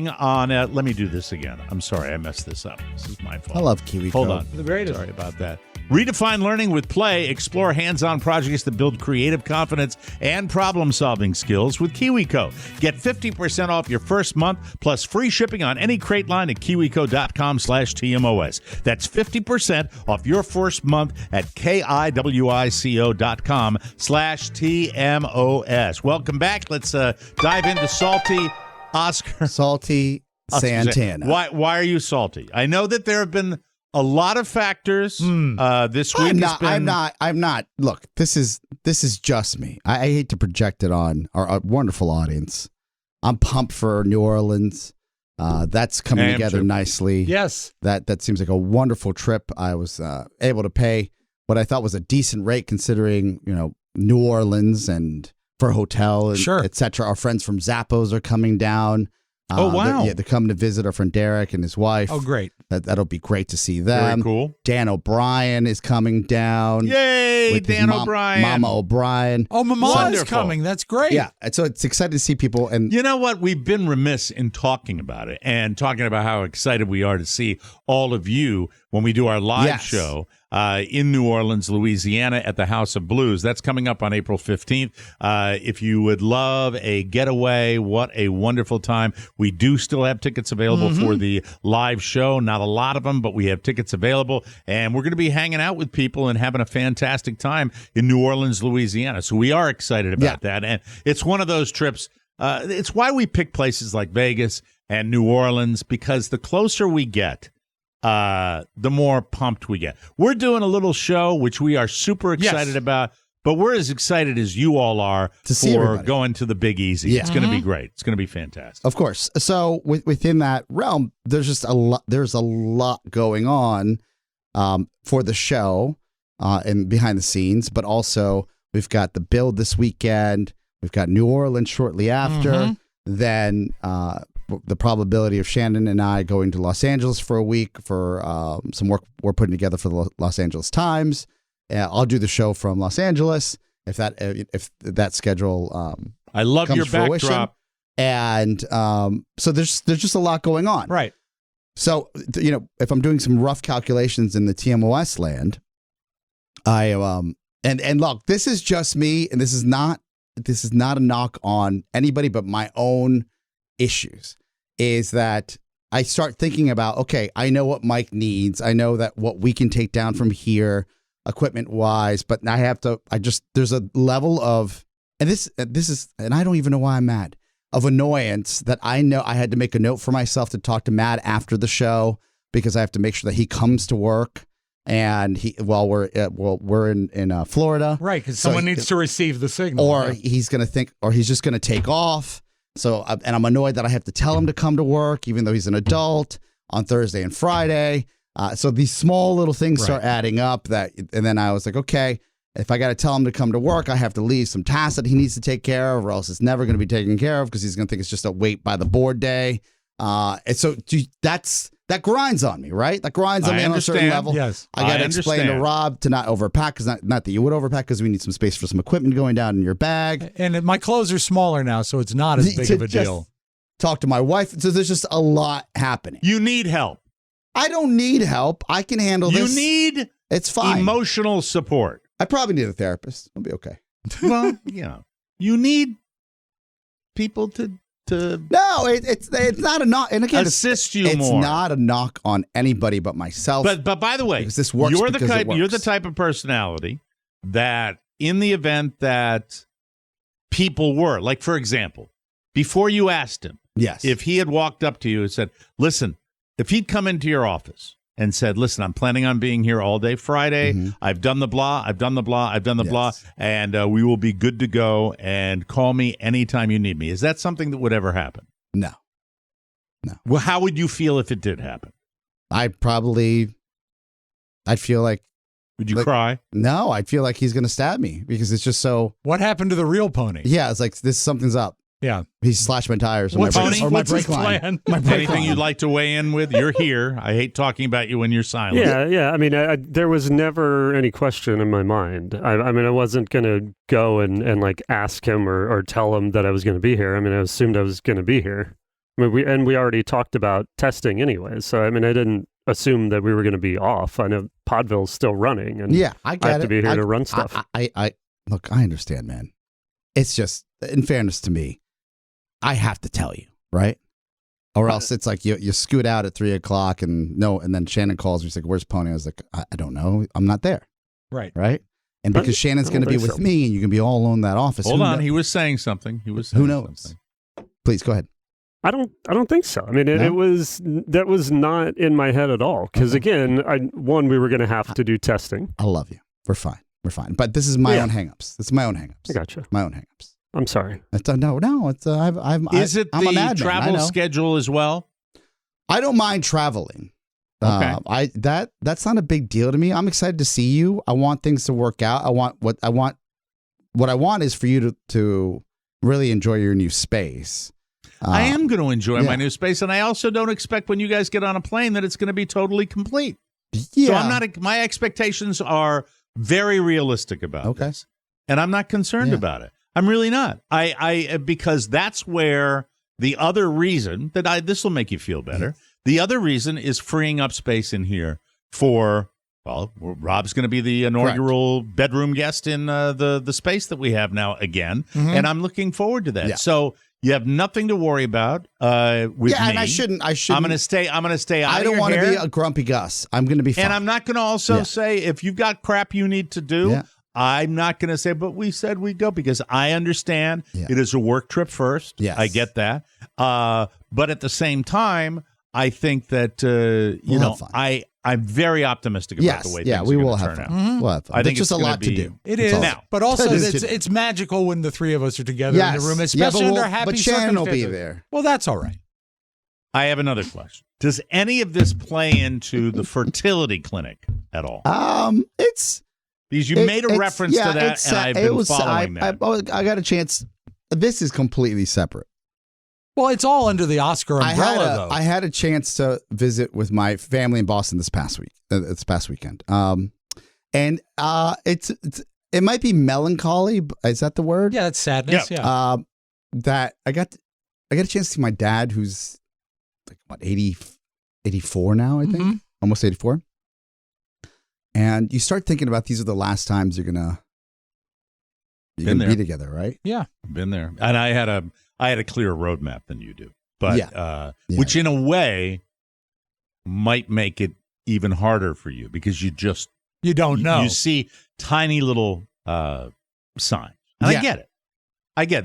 on... let me do this again. I'm sorry, I messed this up. This is my fault. I love KiwiCo. Hold on. The greatest. Sorry about that. Redefine learning with play. Explore hands-on projects that build creative confidence and problem-solving skills with KiwiCo. Get 50% off your first month plus free shipping on any crate line at kiwico.com/TMOS. That's 50% off your first month at kiwico.com/TMOS. Welcome back. Let's dive into salty Oscar. Salty Santana. Why are you salty? I know that there have been a lot of factors this week. I'm not. Look, this is just me. I hate to project it on our wonderful audience. I'm pumped for New Orleans. That's coming together nicely. Yes. That seems like a wonderful trip. I was able to pay what I thought was a decent rate considering, New Orleans and for a hotel and et cetera. Our friends from Zappos are coming down. Oh, wow. They're coming to visit our friend Derek and his wife. Oh, great. That'll be great to see them. Very cool. Dan O'Brien is coming down. Yay, Dan O'Brien. Mama O'Brien. Oh, Mama is coming. That's great. Yeah. And so it's exciting to see people. And you know what? We've been remiss in talking about it and talking about how excited we are to see all of you when we do our live show in New Orleans, Louisiana at the House of Blues. That's coming up on April 15th. If you would love a getaway, what a wonderful time. We do still have tickets available for the live show. Not a lot of them, but we have tickets available. And we're going to be hanging out with people and having a fantastic time in New Orleans, Louisiana. So we are excited about that. And it's one of those trips. It's why we pick places like Vegas and New Orleans, because the closer we get, the more pumped we get. We're doing a little show, which we are super excited about, but we're as excited as you all are for going to the Big Easy. Yeah. It's going to be great. It's going to be fantastic. Of course. So within that realm, there's just a lot going on for the show and behind the scenes, but also we've got the build this weekend. We've got New Orleans shortly after. Then the probability of Shannon and I going to Los Angeles for a week for some work we're putting together for the Los Angeles Times. I'll do the show from Los Angeles if that schedule. I love your fruition. backdrop, and so there's just a lot going on, right? So if I'm doing some rough calculations in the TMOS land, I and look, this is just me, and this is not a knock on anybody but my own issues. Is that I start thinking about, okay, I know what Mike needs. I know that what we can take down from here equipment wise, but there's a level of, and this is, and I don't even know why I'm mad, of annoyance that I know I had to make a note for myself to talk to Matt after the show because I have to make sure that he comes to work and we're in Florida. Right. Cause someone needs to receive the signal. Or he's going to think, or he's just going to take off. So, and I'm annoyed that I have to tell him to come to work, even though he's an adult, on Thursday and Friday. So these small little things start adding up. And then I was like, okay, if I got to tell him to come to work, I have to leave some tasks that he needs to take care of, or else it's never going to be taken care of because he's going to think it's just a wait by the board day. And so that grinds on me, right? That grinds on me on a certain level. Yes, I got to explain to Rob to not overpack, because not that you would overpack, because we need some space for some equipment going down in your bag. And my clothes are smaller now, so it's not as big of a deal. Talk to my wife. So there's just a lot happening. You need help. I don't need help. I can handle this. You need it's fine. Emotional support. I probably need a therapist. I'll be okay. Well, you need people to no, it's not a knock. And again, assist you it's more. It's not a knock on anybody but myself. But by the way, this works, you're the type of personality that in the event that people were, like, for example, before you asked him, if he had walked up to you and said, listen, if he'd come into your office and said, listen, I'm planning on being here all day Friday. Mm-hmm. I've done the blah, and we will be good to go, and call me anytime you need me. Is that something that would ever happen? No. Well, how would you feel if it did happen? I'd feel like. Would you cry? No, I'd feel like he's going to stab me because it's just so. What happened to the real pony? Yeah, it's like something's up. Yeah. He slashed my tires. What's my brake line. Anything you'd like to weigh in with? You're here. I hate talking about you when you're silent. Yeah. I mean, there was never any question in my mind. I mean, I wasn't going to go and like ask him or tell him that I was going to be here. I mean, I assumed I was going to be here. I mean, we already talked about testing anyway. So, I mean, I didn't assume that we were going to be off. I know Podville's still running, and I have to be here to run stuff. I look, I understand, man. It's just, in fairness to me, I have to tell you, right? Or else it's like you scoot out at 3:00 and then Shannon calls me. She's like, "Where's Pony?" I was like, I don't know. I'm not there. Right. And because Shannon's going to be with me and you can be all alone in that office. Hold on. He was saying something. Who knows? Something. Please go ahead. I don't think so. I mean, that was not in my head at all. Because again, we were going to have to do testing. I love you. We're fine. But this is my own hangups. It's my own hangups. I gotcha. My own hangups. I'm sorry. No. It's Is it the travel schedule as well? I don't mind traveling. Okay. That's not a big deal to me. I'm excited to see you. I want things to work out. What I want is for you to really enjoy your new space. I am going to enjoy my new space, and I also don't expect when you guys get on a plane that it's going to be totally complete. Yeah. So I'm not. My expectations are very realistic about this, and I'm not concerned about it. I'm really not. Because that's where the other reason that this will make you feel better. The other reason is freeing up space in here for, well, Rob's going to be the inaugural bedroom guest in the space that we have now again, and I'm looking forward to that. Yeah. So you have nothing to worry about with me. Yeah, and I shouldn't. I'm going to stay out of your hair. I don't want to be a grumpy Gus. I'm going to be fine. And I'm not going to also say, if you've got crap you need to do, I'm not going to say, but we said we'd go, because I understand it is a work trip first. Yes. I get that. But at the same time, I think that, I'm very optimistic about the way things are going to turn out. We'll have fun. I think it's just a lot to do. It is. Now, but also, it's magical when the three of us are together in the room, especially under happy circumstances. But Shannon will be there. Well, that's all right. I have another question. Does any of this play into the fertility clinic at all? Because you made a reference to that, and I've been following that. I got a chance. This is completely separate. Well, it's all under the Oscar umbrella, though. I had a chance to visit with my family in Boston this past weekend. And it might be melancholy. Is that the word? Yeah, that's sadness. Yeah. That I got a chance to see my dad, who's like 84 now, I think, almost 84. And you start thinking about these are the last times you're gonna be together, right? Yeah, been there. And I had a clearer roadmap than you do, but which in a way might make it even harder for you, because you don't know. You see tiny little signs, and I get it.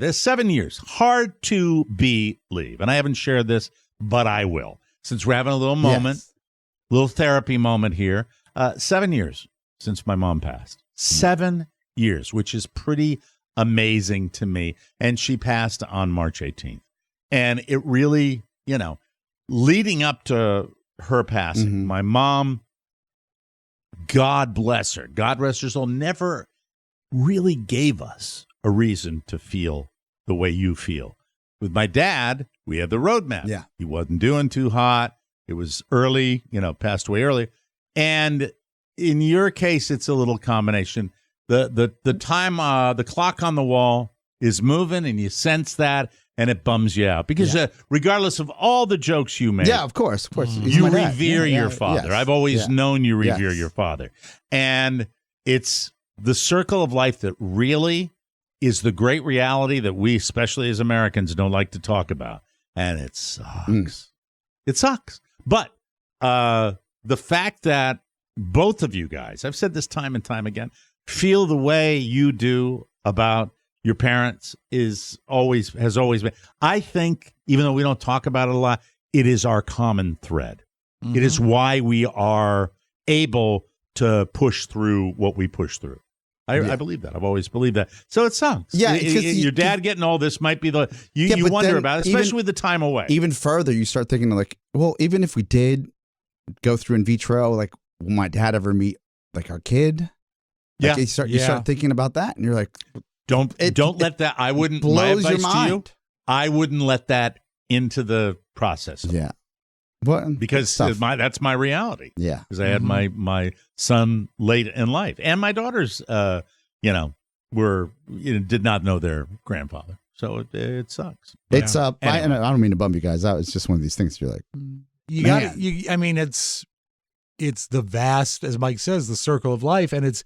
It's 7 years, hard to believe, and I haven't shared this, but I will, since we're having a little moment, little therapy moment here. 7 years since my mom passed. 7 years, which is pretty amazing to me. And she passed on March 18th. And it really, leading up to her passing, my mom, God bless her, God rest her soul, never really gave us a reason to feel the way you feel. With my dad, we had the roadmap. Yeah. He wasn't doing too hot. It was early, passed away early. And in your case, it's a little combination. The time, the clock on the wall is moving, and you sense that, and it bums you out, because regardless of all the jokes you make, of course, you revere your father. Yes. I've always known you revere your father, and it's the circle of life that really is the great reality that we, especially as Americans, don't like to talk about, and it sucks. It sucks, but the fact that both of you guys, I've said this time and time again, feel the way you do about your parents has always been. I think, even though we don't talk about it a lot, it is our common thread. It is why we are able to push through what we push through. I believe that. I've always believed that. So it sucks. Yeah, your dad getting all this might be you wonder about it, especially with the time away. Even further, you start thinking like, well, even if we did go through in vitro, like, will my dad ever meet like our kid? Like, you start thinking about that, and you're like, don't let that. I wouldn't. My advice to you, I wouldn't let that into the process. Because that's my reality. Yeah, because I had my son late in life, and my daughters, did not know their grandfather, so it sucks. It's I don't mean to bum you guys out. It's just one of these things. You're like, you got. I mean, it's it's the vast, as Mike says, the circle of life, and it's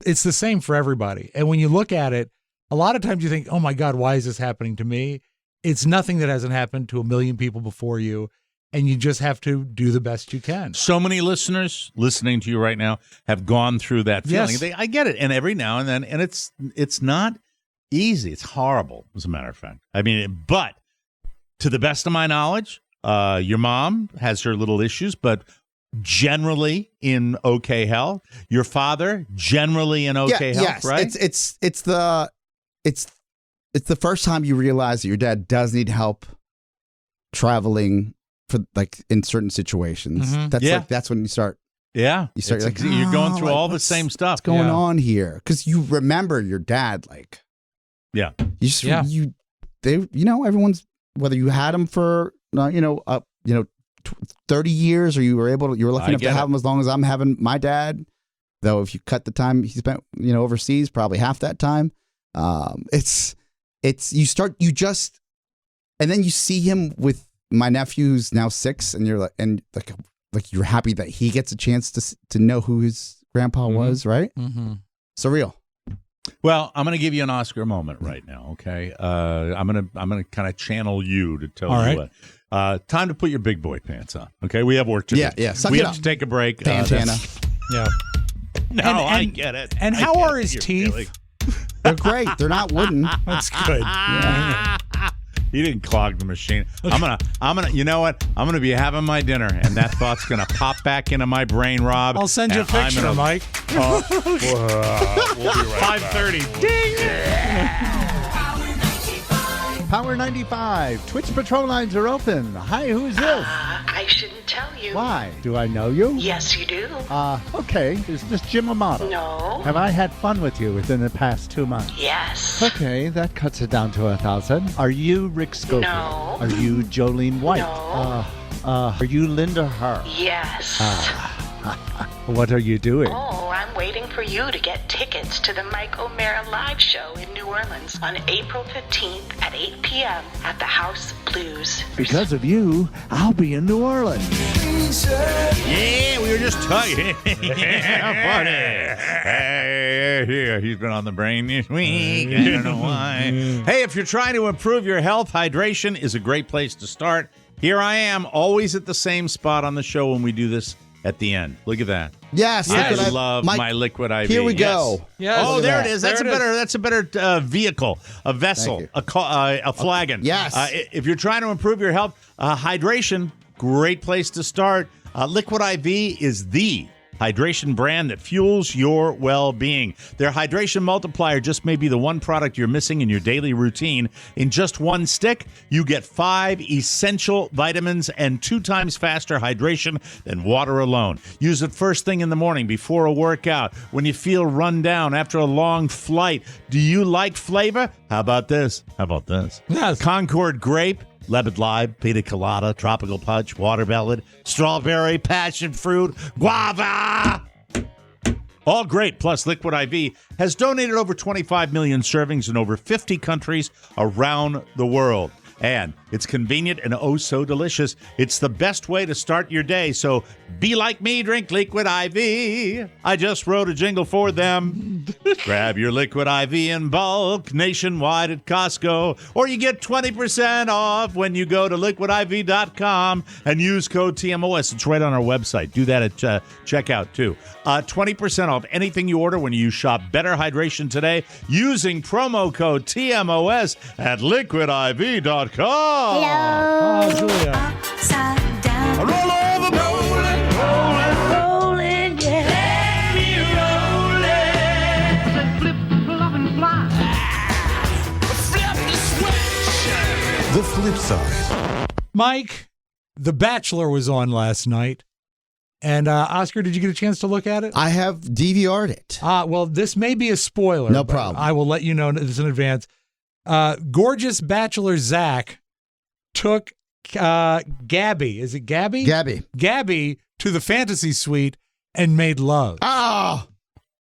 the same for everybody. And when you look at it, a lot of times you think, oh my God, why is this happening to me? It's nothing that hasn't happened to a million people before you, and you just have to do the best you can. So many listeners listening to you right now have gone through that feeling. Yes. I get it, and every now and then, and it's not easy. It's horrible, as a matter of fact. I mean, but to the best of my knowledge, your mom has her little issues, but generally in okay health. Your father generally in okay health, yes. right? It's the first time you realize that your dad does need help traveling for like in certain situations. Mm-hmm. That's when you start. Yeah, you're going through all the same stuff. What's going on here? Because you remember your dad, like, yeah, everyone's, whether you had him for 30 years or you were lucky enough to have him as long as I'm having my dad. Though if you cut the time he spent overseas, probably half that time. And then you see him with my nephew who's now 6, and you're like you're happy that he gets a chance to know who his grandpa was, right? Mm-hmm. Surreal. Well, I'm going to give you an Oscar moment right now, okay? I'm going to kind of channel you to tell you what. Time to put your big boy pants on, okay? We have work to do. Yeah. We have to take a break. Pantana. Yeah. No, I get it. And how are his teeth? Feeling. They're great. They're not wooden. That's good. Yeah. He didn't clog the machine. I'm gonna. You know what? I'm gonna be having my dinner, and that thought's gonna pop back into my brain, Rob. I'll send you a picture, Mike. We'll be right 5:30. Ding. Power 95. Twitch patrol lines are open. Hi, who's this? I shouldn't tell you. Why? Do I know you? Yes, you do. Okay. Is this Jim Amato? No. Have I had fun with you within the past 2 months? Yes. Okay, that cuts it down to 1,000. Are you Rick Schofield? No. Are you Jolene White? No. Are you Linda Haar? Yes. What are you doing? Oh, I'm waiting for you to get tickets to the Mike O'Mara live show in New Orleans on April 15th at 8 p.m. at the House Blues. Because of you, I'll be in New Orleans. Yeah, we were just talking. Party. Hey, he's been on the brain this week. I don't know why. Hey, if you're trying to improve your health, hydration is a great place to start. Here I am, always at the same spot on the show when we do this at the end. Look at that. Yes. I love my Liquid IV. Here we go. Yes. Oh, there it is. That's a better vehicle, a vessel, a flagon. Yes. If you're trying to improve your health, hydration, great place to start. Liquid IV is the hydration brand that fuels your well-being. Their hydration multiplier just may be the one product you're missing in your daily routine. In just one stick, you get 5 essential vitamins and 2 times faster hydration than water alone. Use it first thing in the morning before a workout, when you feel run down after a long flight. Do you like flavor? How about this? Yes. Concord grape, lemon lime, pina colada, tropical punch, watermelon, strawberry, passion fruit, guava. All great. Plus, Liquid IV has donated over 25 million servings in over 50 countries around the world. And it's convenient and oh so delicious. It's the best way to start your day. So be like me, drink Liquid IV. I just wrote a jingle for them. Grab your Liquid IV in bulk nationwide at Costco. Or you get 20% off when you go to liquidiv.com and use code TMOS. It's right on our website. Do that at checkout too. 20% off anything you order when you shop Better Hydration today using promo code TMOS at liquidiv.com. Hello. Oh, Julia. Upside down. Roll over, Rolling, yeah. Let me roll it. Flip, flop, and fly. Flip the switch. The flip side. Mike, The Bachelor was on last night. And Oscar, did you get a chance to look at it? I have DVR'd it. Well, this may be a spoiler. No problem. I will let you know this in advance. Gorgeous Bachelor Zach took Gabby. Is it Gabby? Gabby to the fantasy suite and made love. Oh!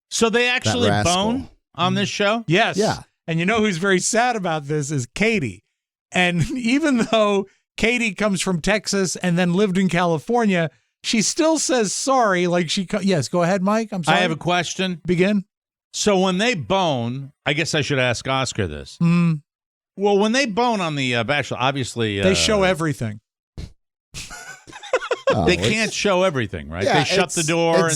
So they actually bone on this show? Yes. Yeah. And you know who's very sad about this is Katie. And even though Katie comes from Texas and then lived in California, she still says sorry. Like yes, go ahead, Mike. I'm sorry. I have a question. Begin. So when they bone, I guess I should ask Oscar this. Well, when they bone on the Bachelor, obviously they show everything. They can't show everything, right? Yeah, they shut the door.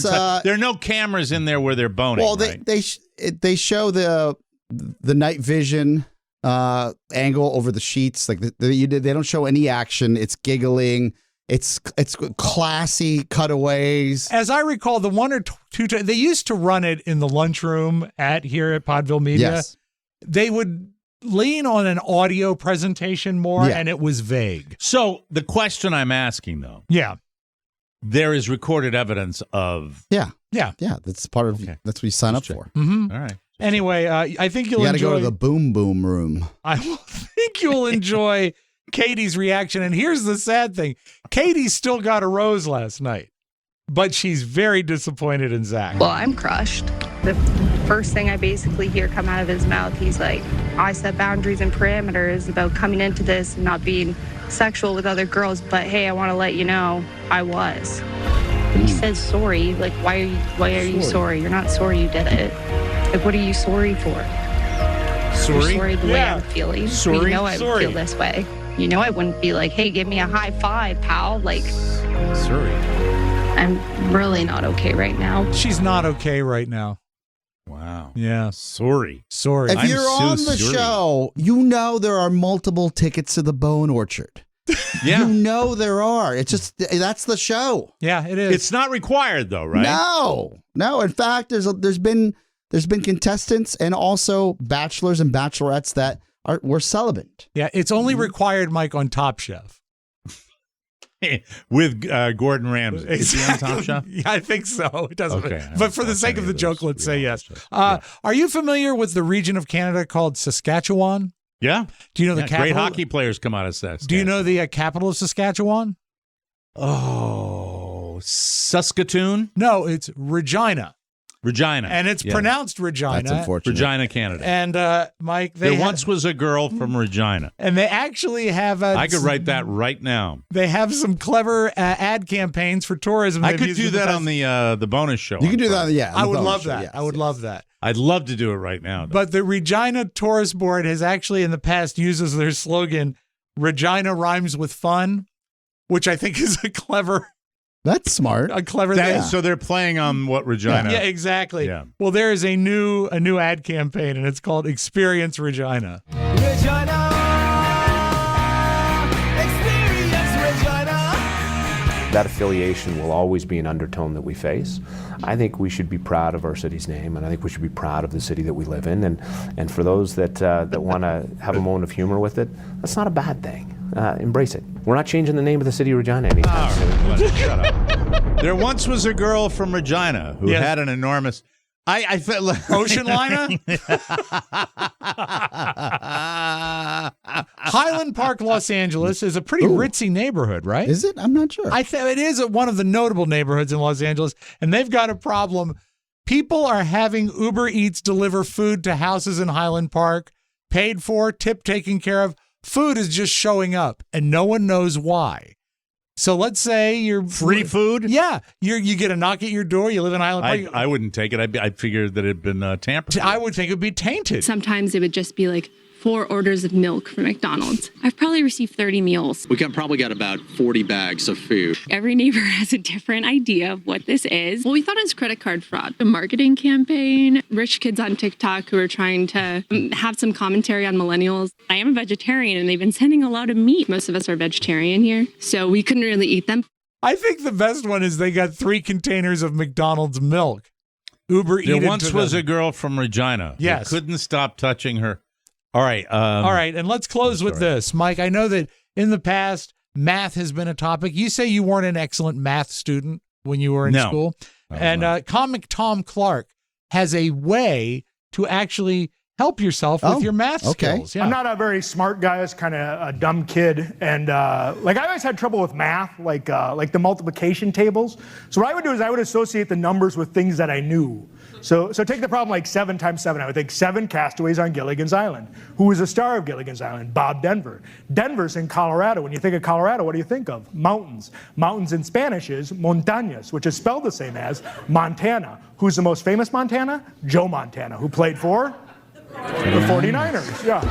There are no cameras in there where they're boning. Well, right? they show the night vision angle over the sheets. Like they don't show any action. It's giggling. It's classy cutaways. As I recall, the one or two times they used to run it in the lunchroom here at Podville Media. Yes. They would lean on an audio presentation more, and it was vague. So the question I'm asking, though, there is recorded evidence of That's part of that's what you sign up for. Mm-hmm. All right. Anyway, I think you'll You got to enjoy. go to the boom boom room. I think you'll enjoy Katie's reaction. And here's the sad thing: Katie still got a rose last night, but she's very disappointed in Zach. Well, I'm crushed. The first thing I basically hear come out of his mouth, he's like, I set boundaries and parameters about coming into this and not being sexual with other girls, but hey, I want to let you know I was. And he says sorry. Like, why are you sorry? You're not sorry you did it. Like, what are you sorry for? You're sorry the way I'm feeling. Sorry. You know I would feel this way. You know I wouldn't be like, hey, give me a high five, pal. Like, sorry. I'm really not okay right now. She's not okay right now. Wow. Yeah. Sorry. If you're on the show, you know there are multiple tickets to the Bone Orchard. Yeah. You know there are. It's just, that's the show. Yeah, it is. It's not required, though, right? No. In fact, there's been contestants and also bachelors and bachelorettes that were celibate. Yeah, it's only required, Mike, on Top Chef. With Gordon Ramsay. Is he on Top Chef? Yeah, I think so. It doesn't. Okay. But for the sake of the joke, let's say yes. Are you familiar with the region of Canada called Saskatchewan? Yeah. Do you know the capital? Great hockey players come out of Saskatchewan. Do you know the capital of Saskatchewan? Oh, Saskatoon? No, it's Regina. Regina. And it's pronounced Regina. That's unfortunate. Regina, Canada. And, Mike, there once was a girl from Regina. And they actually have I could write that right now. They have some clever ad campaigns for tourism. I could do that on the bonus show. You can do that, I would love that. Yes, I would love that. I'd love to do it right now. Though. But the Regina Tourist Board has actually in the past used as their slogan, Regina rhymes with fun, which I think is a clever... That's smart. A clever thing. So they're playing on what Regina... Yeah, exactly. Yeah. Well, there is a new ad campaign, and it's called Experience Regina. Regina, experience Regina. That affiliation will always be an undertone that we face. I think we should be proud of our city's name, and I think we should be proud of the city that we live in. And for those that want to have a moment of humor with it, that's not a bad thing. Embrace it. We're not changing the name of the city of Regina anytime soon. Shut up. There once was a girl from Regina who had an enormous... I felt like... Ocean liner? Highland Park, Los Angeles is a pretty ritzy neighborhood, right? Is it? I'm not sure. I think it is one of the notable neighborhoods in Los Angeles, and they've got a problem. People are having Uber Eats deliver food to houses in Highland Park, paid for, tip taken care of. Food is just showing up, and no one knows why. So let's say you're free food. Yeah, you get a knock at your door. You live in Highland Park. I wouldn't take it. I figured that it had been tampered. I would think it would be tainted. Sometimes it would just be like 4 orders of milk from McDonald's. I've probably received 30 meals. We probably got about 40 bags of food. Every neighbor has a different idea of what this is. Well, we thought it was credit card fraud. A marketing campaign, rich kids on TikTok who are trying to have some commentary on millennials. I am a vegetarian and they've been sending a lot of meat. Most of us are vegetarian here, so we couldn't really eat them. I think the best one is they got 3 containers of McDonald's milk. Uber Eats. There once was a girl from Regina who couldn't stop touching her. All right. All right. And let's close with this. Mike, I know that in the past, math has been a topic. You say you weren't an excellent math student when you were in school. And Comic Tom Clark has a way to actually help yourself with your math skills. Yeah. I'm not a very smart guy. I was kind of a dumb kid. And I always had trouble with math, like the multiplication tables. So what I would do is I would associate the numbers with things that I knew. So take the problem like 7 times 7. I would think 7 castaways on Gilligan's Island. Who was the star of Gilligan's Island? Bob Denver. Denver's in Colorado. When you think of Colorado, what do you think of? Mountains. Mountains in Spanish is montañas, which is spelled the same as Montana. Who's the most famous Montana? Joe Montana, who played for the 49ers. Yeah.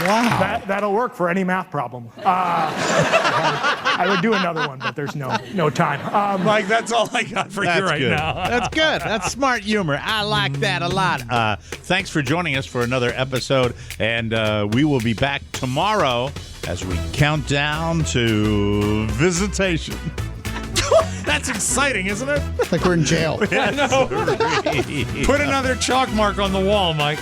Wow. That'll work for any math problem. I would do another one, but there's no time. Mike, that's all I got for you right now. That's good. That's smart humor. I like that a lot. Thanks for joining us for another episode, and we will be back tomorrow as we count down to visitation. That's exciting, isn't it? It's like we're in jail. I know. Put another chalk mark on the wall, Mike.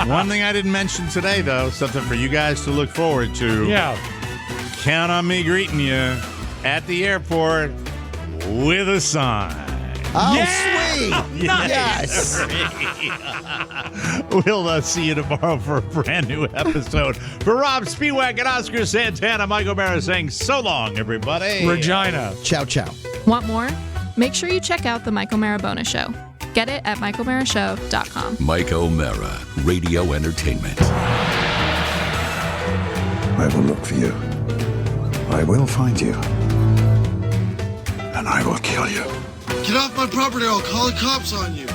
One thing I didn't mention today, though, something for you guys to look forward to. Yeah. Count on me greeting you at the airport with a sign. Oh, yeah! Sweet. Yes. We'll see you tomorrow for a brand new episode. For Rob Spiewak and Oscar Santana, Mike O'Mara saying so long, everybody. Regina. Ciao, ciao. Want more? Make sure you check out the Mike O'Mara Bonus Show. Get it at MikeO'MaraShow.com. Mike O'Mara, Radio Entertainment. I will look for you. I will find you. And I will kill you. Get off my property or I'll call the cops on you.